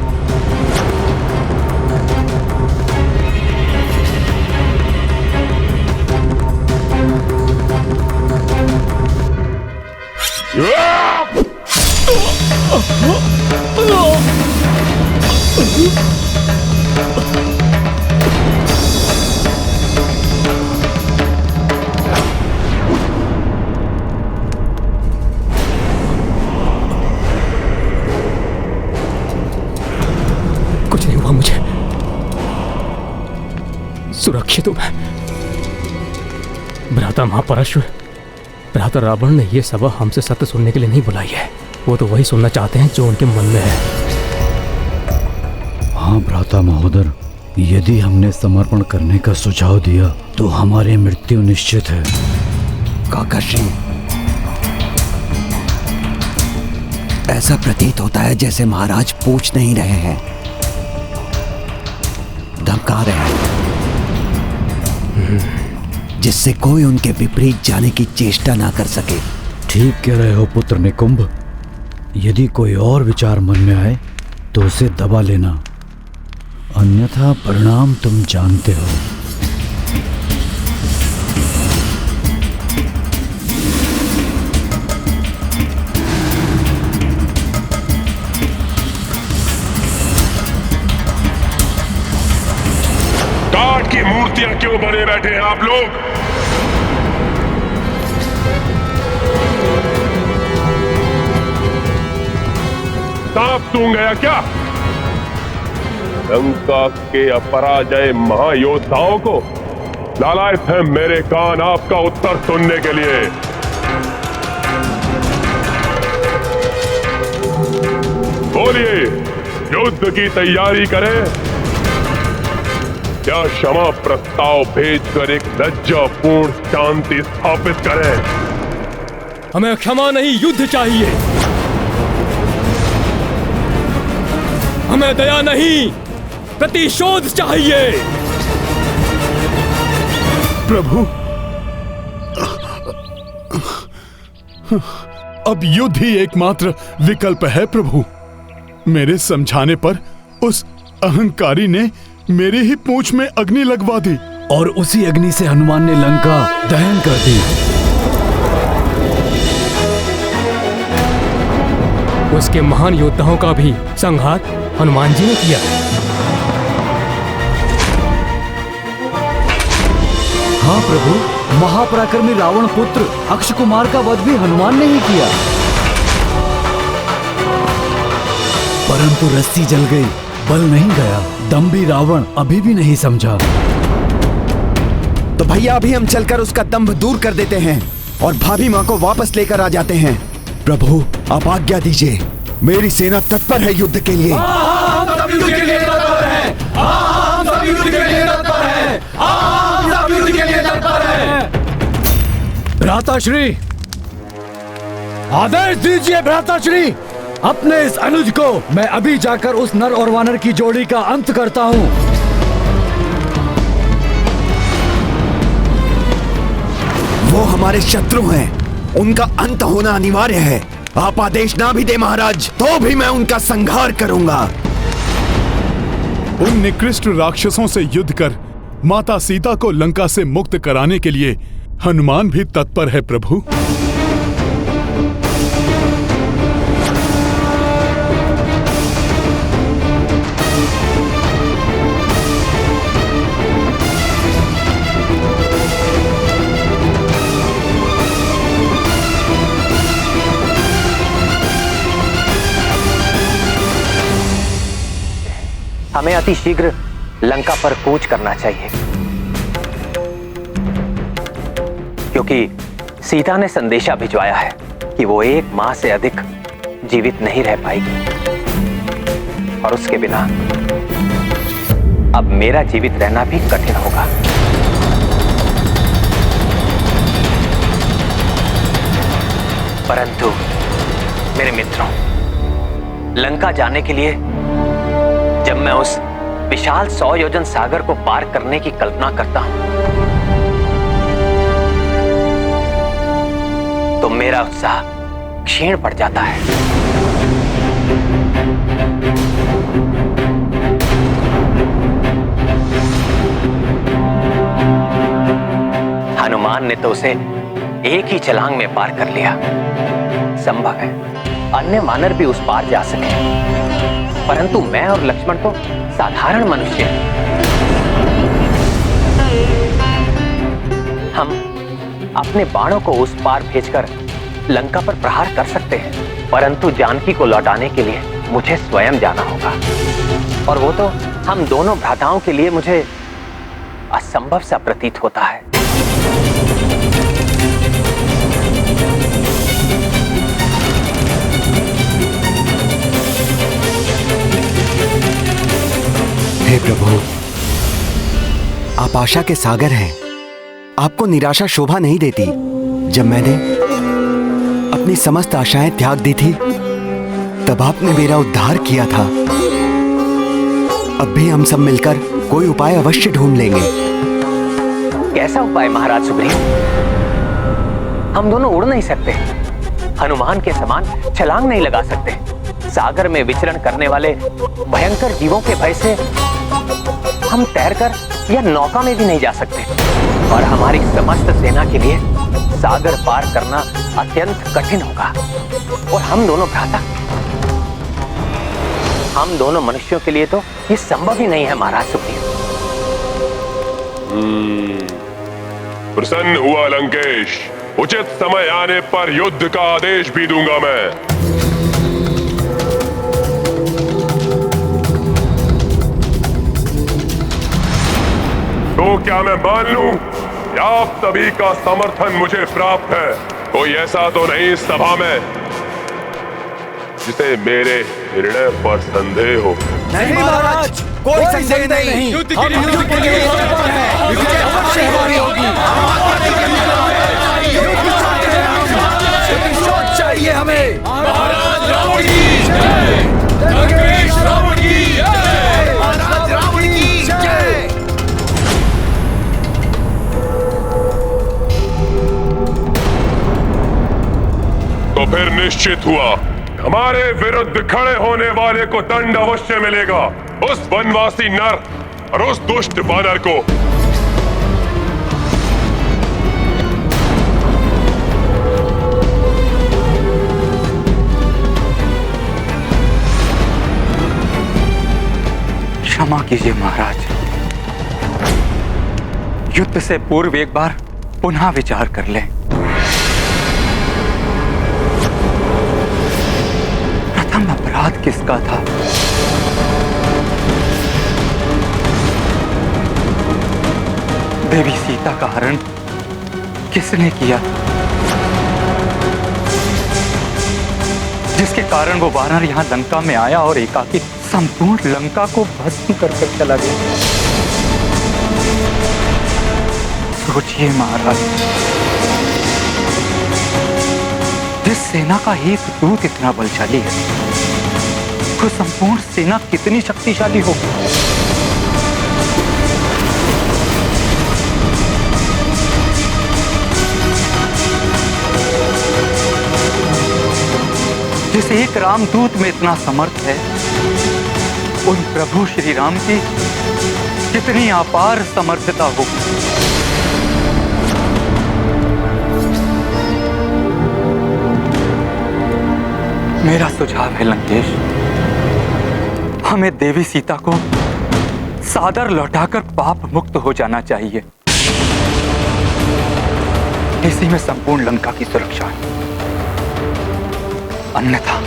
मुझे सुरक्षित हूं मैं। भ्राता महापराशर, भ्राता रावण ने यह सभा हमसे सत्य सुनने के लिए नहीं बुलाई है। वो तो वही सुनना चाहते हैं जो उनके मन में है। हाँ भ्राता महोदर, यदि हमने समर्पण करने का सुझाव दिया तो हमारी मृत्यु निश्चित है। काका श्री, ऐसा प्रतीत होता है जैसे महाराज पूछ नहीं रहे हैं, धमका रहे हैं, जिससे कोई उनके विपरीत जाने की चेष्टा ना कर सके। ठीक कह रहे हो पुत्र निकुंभ। यदि कोई और विचार मन में आए तो उसे दबा लेना, अन्यथा परिणाम तुम जानते हो। की मूर्तियां क्यों बने बैठे हैं आप लोग? सांप सूंघ गया क्या? लंका के अपराजय महायोद्धाओं को लालायत है मेरे कान आपका उत्तर सुनने के लिए। बोलिए, युद्ध की तैयारी करें या क्षमा प्रस्ताव भेजकर एक लज्जापूर्ण शांति स्थापित करें? हमें क्षमा नहीं, युद्ध चाहिए। हमें दया नहीं, प्रतिशोध चाहिए। प्रभु, अब युद्ध ही एकमात्र विकल्प है प्रभु। मेरे समझाने पर उस अहंकारी ने मेरी ही पूंछ में अग्नि लगवा दी और उसी अग्नि से हनुमान ने लंका दहन कर दी। उसके महान योद्धाओं का भी संहार हनुमान जी ने किया। हाँ प्रभु, महापराक्रमी रावण पुत्र अक्ष कुमार का वध भी हनुमान ने ही किया। परंतु रस्सी जल गई, बल नहीं गया, दम भी रावण अभी भी नहीं समझा। तो भैया अभी हम चलकर उसका दंभ दूर कर देते हैं और भाभी माँ को वापस लेकर आ जाते हैं। प्रभु आप आज्ञा दीजिए, मेरी सेना तत्पर है युद्ध के लिए। भ्राताश्री, आदेश दीजिए भ्राताश्री। अपने इस अनुज को मैं अभी जाकर उस नर और वानर की जोड़ी का अंत करता हूँ। वो हमारे शत्रु हैं, उनका अंत होना अनिवार्य है। आप आदेश ना भी दे महाराज, तो भी मैं उनका संहार करूंगा। उन निकृष्ट राक्षसों से युद्ध कर माता सीता को लंका से मुक्त कराने के लिए हनुमान भी तत्पर है प्रभु। हमें अति शीघ्र लंका पर कूच करना चाहिए, क्योंकि सीता ने संदेशा भिजवाया है कि वो 1 माह से अधिक जीवित नहीं रह पाएगी और उसके बिना अब मेरा जीवित रहना भी कठिन होगा। परंतु मेरे मित्रों, लंका जाने के लिए जब मैं उस विशाल 100 योजन सागर को पार करने की कल्पना करता हूं, तो मेरा उत्साह क्षीण पड़ जाता है। हनुमान ने तो उसे एक ही छलांग में पार कर लिया। संभव है अन्य वानर भी उस पार जा सके, परंतु मैं और लक्ष्मण तो साधारण मनुष्य हैं। हम अपने बाणों को उस पार भेजकर लंका पर प्रहार कर सकते हैं, परंतु जानकी को लौटाने के लिए मुझे स्वयं जाना होगा, और वो तो हम दोनों भ्राताओं के लिए मुझे असंभव सा प्रतीत होता है। हे प्रभु, आप आशा के सागर हैं। आपको निराशा शोभा नहीं देती। जब मैंने अपनी समस्त आशाएं त्याग दी थी, तब आपने मेरा उद्धार किया था। अब भी हम सब मिलकर कोई उपाय अवश्य ढूंढ लेंगे। कैसा उपाय महाराज सुग्रीव? हम दोनों उड़ नहीं सकते, हनुमान के समान छलांग नहीं लगा सकते, सागर में विचरण करने वाले भयंकर जीवों के भय से हम तैरकर या नौका में भी नहीं जा सकते, और हमारी समस्त सेना के लिए सागर पार करना अत्यंत कठिन होगा। और हम दोनों भ्राता, हम दोनों मनुष्यों के लिए तो ये संभव ही नहीं है महाराज सुग्रीव। प्रसन्न हुआ लंकेश। उचित समय आने पर युद्ध का आदेश भी दूंगा मैं। तो क्या मैं मान लूं कि आप सभी का समर्थन मुझे प्राप्त है? कोई ऐसा तो नहीं इस सभा में जिसे मेरे निर्णय पर संदेह हो? नहीं महाराज, कोई संदेह नहीं। युद्ध के लिए विजय अवश्य हमारी होगी। प्रतिशोध चाहिए हमें। महाराज रावण की जय। लंकेश रावण की जय। महाराज रावण की जय। तो फिर निश्चित हुआ, हमारे विरुद्ध खड़े होने वाले को दंड अवश्य मिलेगा। उस वनवासी नर और उस दुष्ट वानर को। क्षमा कीजिए महाराज, युद्ध से पूर्व एक बार पुनः विचार कर लें। प्रथम अपराध किसका था? देवी सीता का हरण किसने किया, जिसके कारण वो वानर यहां लंका में आया और एकाकी संपूर्ण लंका को भस्म कर चला गया? सोचिए महाराज, जिस सेना का एक दूत इतना बलशाली है, तो संपूर्ण सेना कितनी शक्तिशाली होगी। जिस एक रामदूत में इतना समर्थ है, उन प्रभु श्री राम की कितनी अपार समर्थता होगी। मेरा सुझाव है लंकेश, हमें देवी सीता को सादर लौटाकर पाप मुक्त हो जाना चाहिए। इसी में संपूर्ण लंका की सुरक्षा है। अन्यथा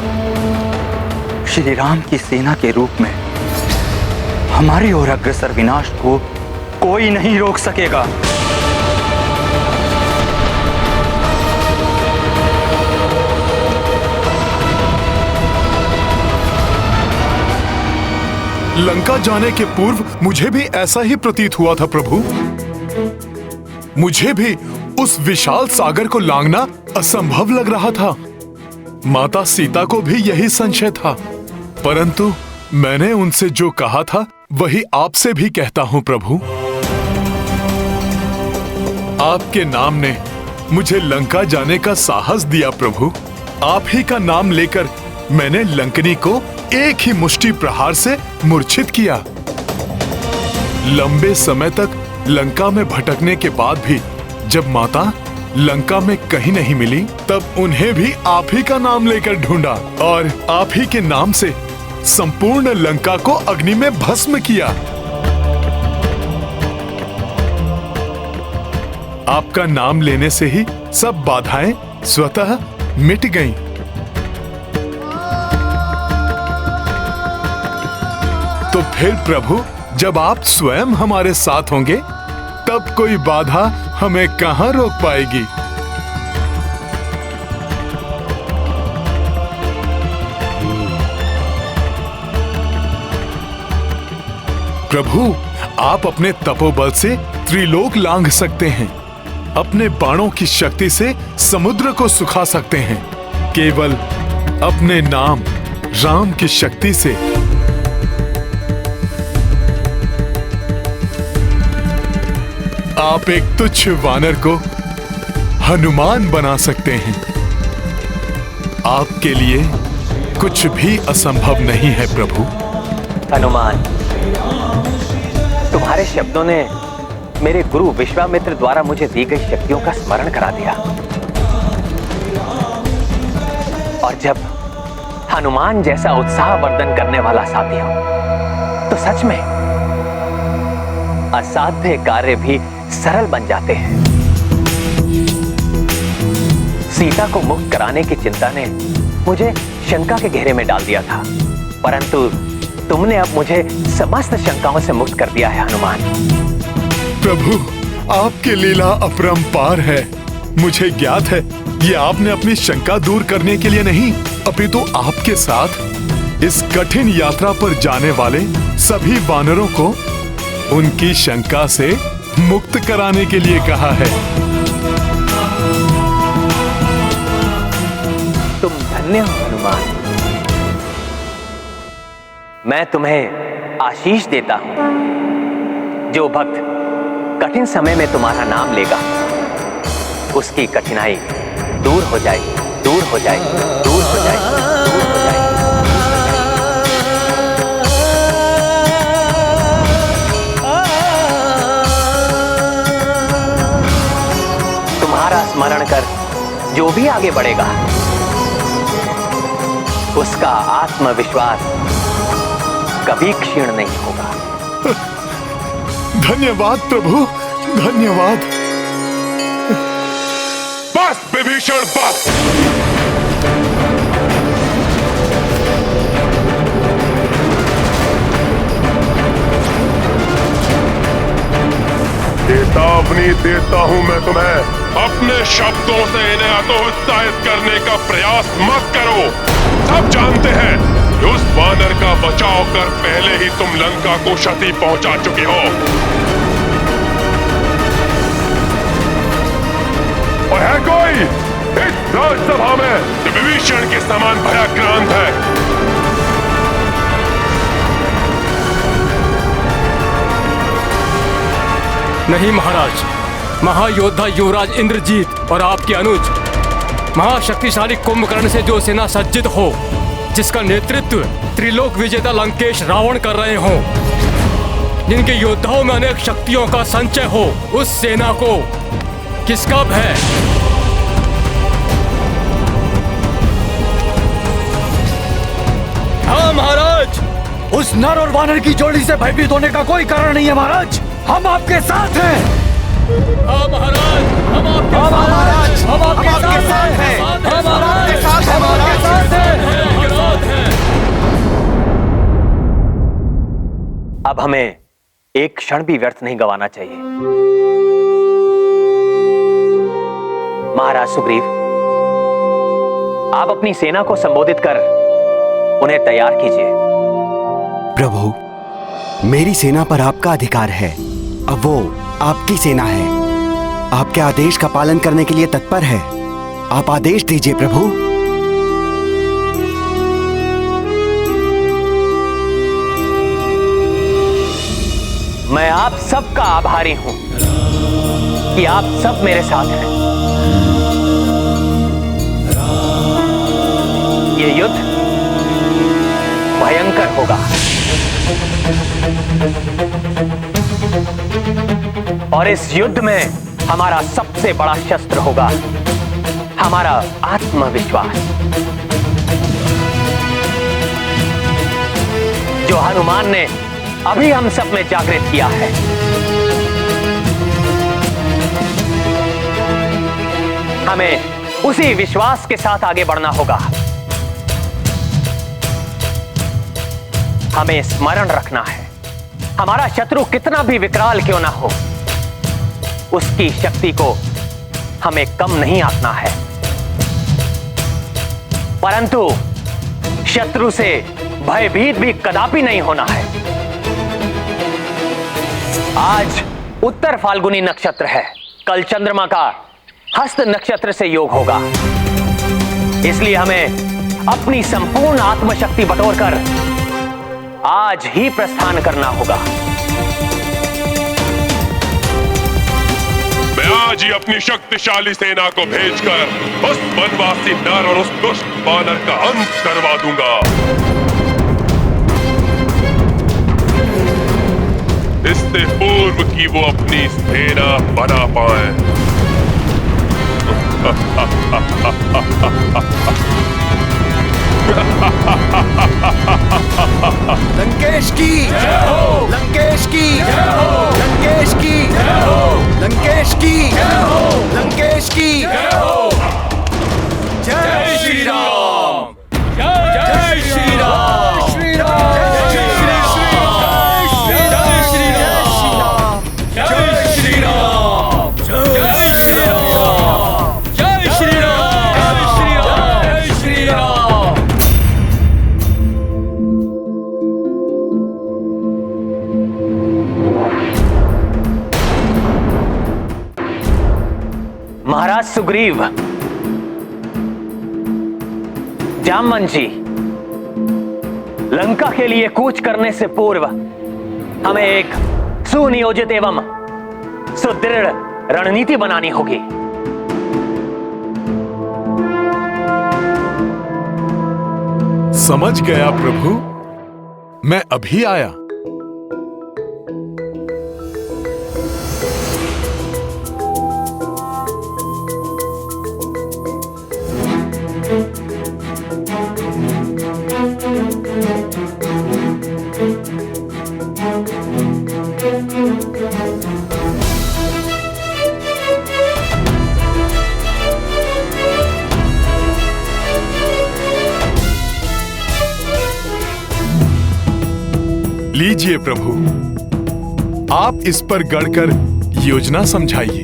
श्री राम की सेना के रूप में हमारी ओर अग्रसर विनाश को कोई नहीं रोक सकेगा। लंका जाने के पूर्व मुझे भी ऐसा ही प्रतीत हुआ था प्रभु। मुझे भी उस विशाल सागर को लांघना असंभव लग रहा था। माता सीता को भी यही संशय था, परंतु मैंने उनसे जो कहा था वही आपसे भी कहता हूं प्रभु। आपके नाम ने मुझे लंका जाने का साहस दिया प्रभु। आप ही का नाम लेकर मैंने लंकनी को एक ही मुष्टि प्रहार से मूर्छित किया। लंबे समय तक लंका में भटकने के बाद भी जब माता लंका में कहीं नहीं मिली, तब उन्हें भी आप ही का नाम लेकर ढूंढा और आप ही के नाम से संपूर्ण लंका को अग्नि में भस्म किया। आपका नाम लेने से ही सब बाधाएं स्वतः मिट गईं। तो फिर प्रभु, जब आप स्वयं हमारे साथ होंगे, तब कोई बाधा हमें कहां रोक पाएगी। प्रभु, आप अपने तपोबल से त्रिलोक लांघ सकते हैं। अपने बाणों की शक्ति से समुद्र को सुखा सकते हैं। केवल अपने नाम राम की शक्ति से। आप एक तुच्छ वानर को हनुमान बना सकते हैं। आपके लिए कुछ भी असंभव नहीं है प्रभु। हनुमान, तुम्हारे शब्दों ने मेरे गुरु विश्वामित्र द्वारा मुझे दी गई शक्तियों का स्मरण करा दिया। और जब हनुमान जैसा उत्साहवर्धन करने वाला साथी हो, तो सच में असाध्य कार्य भी सरल बन जाते हैं। सीता को मुक्त कराने की चिंता ने मुझे शंका के घेरे में डाल दिया था, परंतु तुमने अब मुझे समस्त शंकाओं से मुक्त कर दिया है हनुमान। प्रभु, आपकी लीला अपरंपार है। मुझे ज्ञात है ये आपने अपनी शंका दूर करने के लिए नहीं, अपितु आपके साथ इस कठिन यात्रा पर जाने वाले सभी वानरों को उनकी शंका से मुक्त कराने के लिए कहा है। तुम धन्य हो हनुमान। मैं तुम्हें आशीष देता हूं। जो भक्त कठिन समय में तुम्हारा नाम लेगा उसकी कठिनाई दूर हो जाएगी, दूर हो जाएगी, दूर हो जाएगी, दूर हो जाएगी। तुम्हारा स्मरण कर जो भी आगे बढ़ेगा उसका आत्मविश्वास कभी क्षीण नहीं होगा। धन्यवाद प्रभु, धन्यवाद। बस विभीषण, बस। चेतावनी देता हूं मैं तुम्हें, अपने शब्दों से इन्हें हतोत्साहित करने का प्रयास मत करो। सब जानते हैं कि उस वानर का बचाव कर पहले ही तुम लंका को क्षति पहुंचा चुके हो। और है कोई इस राजसभा में जो विभीषण के समान भयाक्रांत है? नहीं महाराज, महायोद्धा युवराज इंद्रजीत और आपके अनुज महाशक्तिशाली कुंभकर्ण से जो सेना सज्जित हो, जिसका नेतृत्व त्रिलोक विजेता लंकेश रावण कर रहे हो, जिनके योद्धाओं में अनेक शक्तियों का संचय हो, उस सेना को किसका भय? हाँ महाराज, उस नर और वानर की जोड़ी से भयभीत होने का कोई कारण नहीं है महाराज। हम आपके साथ हैं। हाँ महाराज, हम आपके महाराज, हम आपके साथ हैं। हम आपके साथ हैं, हम आपके साथ हैं। अब हमें एक क्षण भी व्यर्थ नहीं गंवाना चाहिए। महाराज सुग्रीव, आप अपनी सेना को संबोधित कर उन्हें तैयार कीजिए। प्रभु, मेरी सेना पर आपका अधिकार है। अब वो आपकी सेना है, आपके आदेश का पालन करने के लिए तत्पर है। आप आदेश दीजिए प्रभु। मैं आप सबका आभारी हूं कि आप सब मेरे साथ हैं। ये युद्ध भयंकर होगा और इस युद्ध में हमारा सबसे बड़ा शस्त्र होगा हमारा आत्मविश्वास, जो हनुमान ने अभी हम सब में जागृत किया है। हमें उसी विश्वास के साथ आगे बढ़ना होगा। हमें स्मरण रखना है, हमारा शत्रु कितना भी विकराल क्यों ना हो, उसकी शक्ति को हमें कम नहीं आंकना है, परंतु शत्रु से भयभीत भी कदापि नहीं होना है। आज उत्तर फाल्गुनी नक्षत्र है, कल चंद्रमा का हस्त नक्षत्र से योग होगा, इसलिए हमें अपनी संपूर्ण आत्मशक्ति बटोरकर आज ही प्रस्थान करना होगा। मैं आज ही अपनी शक्तिशाली सेना को भेजकर उस वनवासी नर और उस दुष्ट वानर का अंत करवा दूंगा। इससे पूर्व कि वो अपनी सेना बना पाए। लंकेश की जय हो, लंकेश की जय हो, लंकेश सुग्रीव, जामवंत जी, लंका के लिए कूच करने से पूर्व हमें एक सुनियोजित एवं सुदृढ़ रणनीति बनानी होगी। समझ गया प्रभु, मैं अभी आया। लीजिए प्रभु, आप इस पर गढ़कर योजना समझाइए।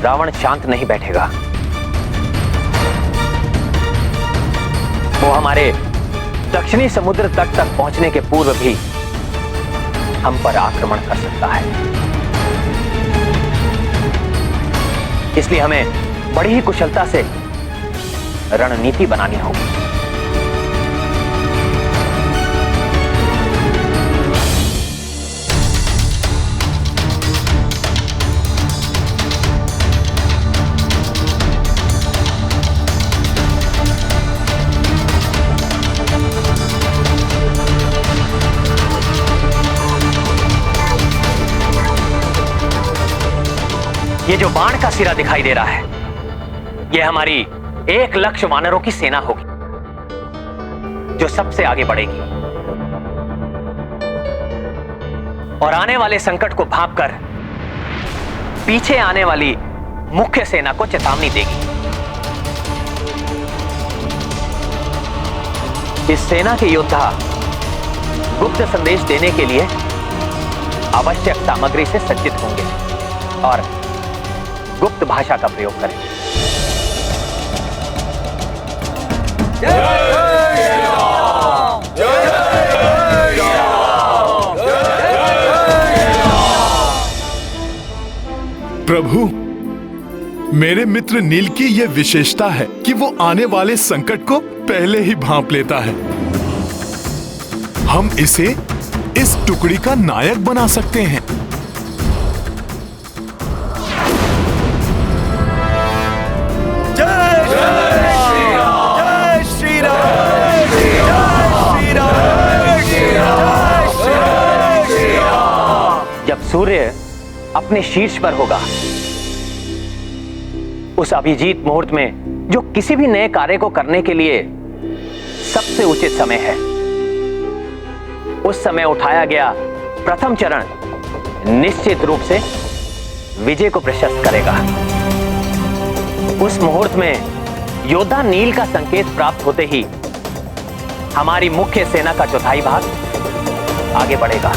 रावण शांत नहीं बैठेगा। वो हमारे दक्षिणी समुद्र तट तक पहुंचने के पूर्व भी हम पर आक्रमण कर सकता है। इसलिए हमें बड़ी ही कुशलता से रणनीति बनानी होगी। ये जो बाण का सिरा दिखाई दे रहा है, ये हमारी 1 लाख वानरों की सेना होगी, जो सबसे आगे बढ़ेगी और आने वाले संकट को भांपकर पीछे आने वाली मुख्य सेना को चेतावनी देगी। इस सेना के योद्धा गुप्त संदेश देने के लिए आवश्यक सामग्री से सज्जित होंगे और गुप्त भाषा का प्रयोग करें। प्रभु, मेरे मित्र नील की यह विशेषता है कि वो आने वाले संकट को पहले ही भांप लेता है। हम इसे इस टुकड़ी का नायक बना सकते हैं। जब सूर्य अपने शीर्ष पर होगा, उस अभिजीत मुहूर्त में जो किसी भी नए कार्य को करने के लिए सबसे उचित समय है, उस समय उठाया गया प्रथम चरण निश्चित रूप से विजय को प्रशस्त करेगा। उस मुहूर्त में योद्धा नील का संकेत प्राप्त होते ही हमारी मुख्य सेना का चौथाई भाग आगे बढ़ेगा।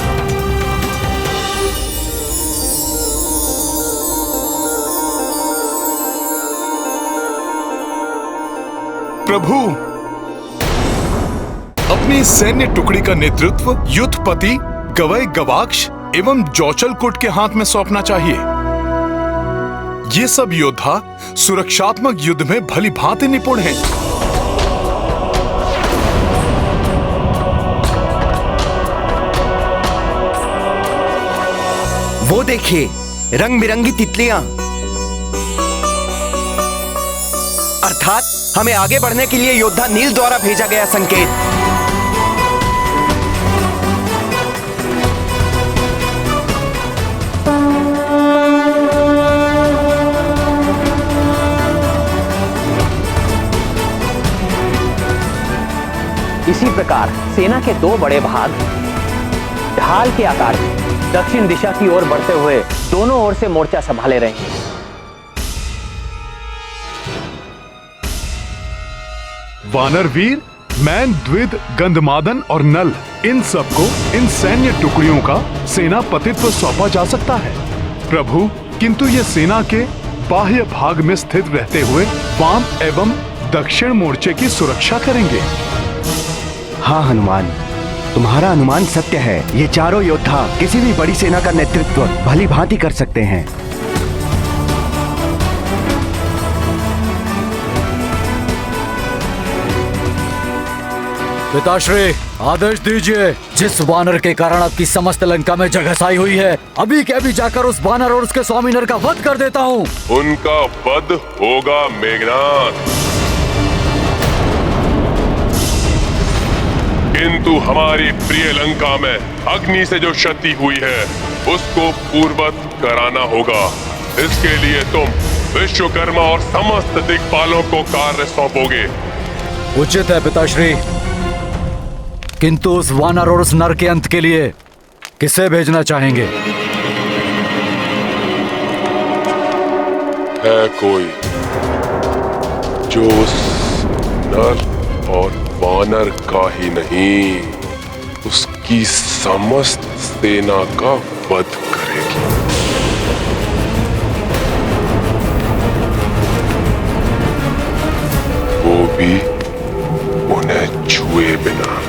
प्रभु, अपनी सैन्य टुकड़ी का नेतृत्व युद्धपति गवई गवाक्ष एवं जौचलकोट के हाथ में सौंपना चाहिए। ये सब योद्धा सुरक्षात्मक युद्ध में भली भांति निपुण हैं। वो देखिए, रंग बिरंगी तितलियां, अर्थात हमें आगे बढ़ने के लिए योद्धा नील द्वारा भेजा गया संकेत। इसी प्रकार सेना के 2 बड़े भाग ढाल के आकार में दक्षिण दिशा की ओर बढ़ते हुए दोनों ओर से मोर्चा संभाले रहेंगे। वानरवीर, मैन, द्विद, गंधमादन और नल, इन सबको इन सैन्य टुकड़ियों का सेनापतित्व सौंपा जा सकता है। प्रभु, किंतु ये सेना के बाह्य भाग में स्थित रहते हुए वाम एवं दक्षिण मोर्चे की सुरक्षा करेंगे। हाँ हनुमान, तुम्हारा अनुमान सत्य है। ये चारों योद्धा किसी भी बड़ी सेना का नेतृत्व भली भांति कर सकते हैं। पिताश्री, आदेश दीजिए। जिस वानर के कारण आपकी समस्त लंका में जगहसाई हुई है, अभी के अभी जाकर उस वानर और उसके स्वामी नर का वध कर देता हूँ। उनका वध होगा मेघनाथ, किंतु हमारी प्रिय लंका में अग्नि से जो क्षति हुई है उसको पूर्ववत कराना होगा। इसके लिए तुम विश्वकर्मा और समस्त दिक्पालों को कार्य सौंपोगे। उचित है पिताश्री, किंतु उस वानर और उस नर के अंत के लिए किसे भेजना चाहेंगे? है कोई जो उस नर और वानर का ही नहीं, उसकी समस्त सेना का वध करेगी। वो भी उन्हें छुए बिना।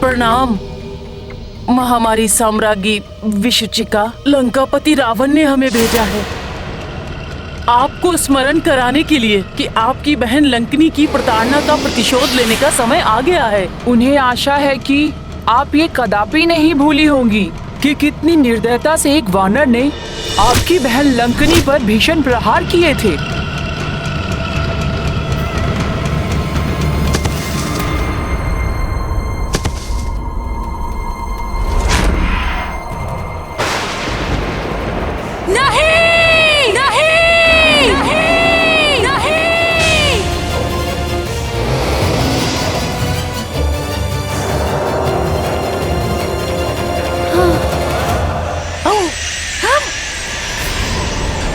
प्रणाम महामारी साम्राज्ञी विशुचिका। लंकापति रावण ने हमें भेजा है आपको स्मरण कराने के लिए कि आपकी बहन लंकनी की प्रताड़ना का प्रतिशोध लेने का समय आ गया है। उन्हें आशा है कि आप ये कदापि नहीं भूली होंगी कि कितनी निर्दयता से एक वानर ने आपकी बहन लंकनी पर भीषण प्रहार किए थे।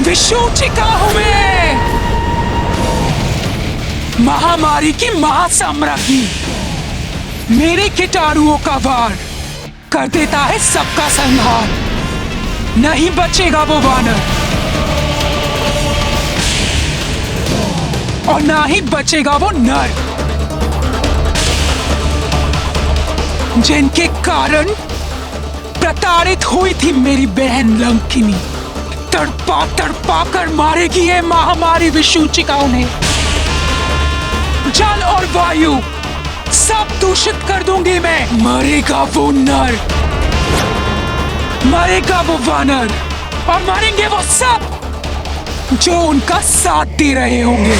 विशुचिका हूं मैं, महामारी की महासाम्राज्ञी। मेरे कीटाणुओं का वार कर देता है सबका संहार। नहीं बचेगा वो वानर और ना ही बचेगा वो नर जिनके कारण प्रताड़ित हुई थी मेरी बहन लंकिनी। तड़पा तड़पा कर मारेगी ये महामारी विशुचिका उन्हें। जल और वायु सब दूषित कर दूंगी मैं। मरेगा वो नर, मरेगा वो वानर और मरेंगे वो सब जो उनका साथ दे रहे होंगे।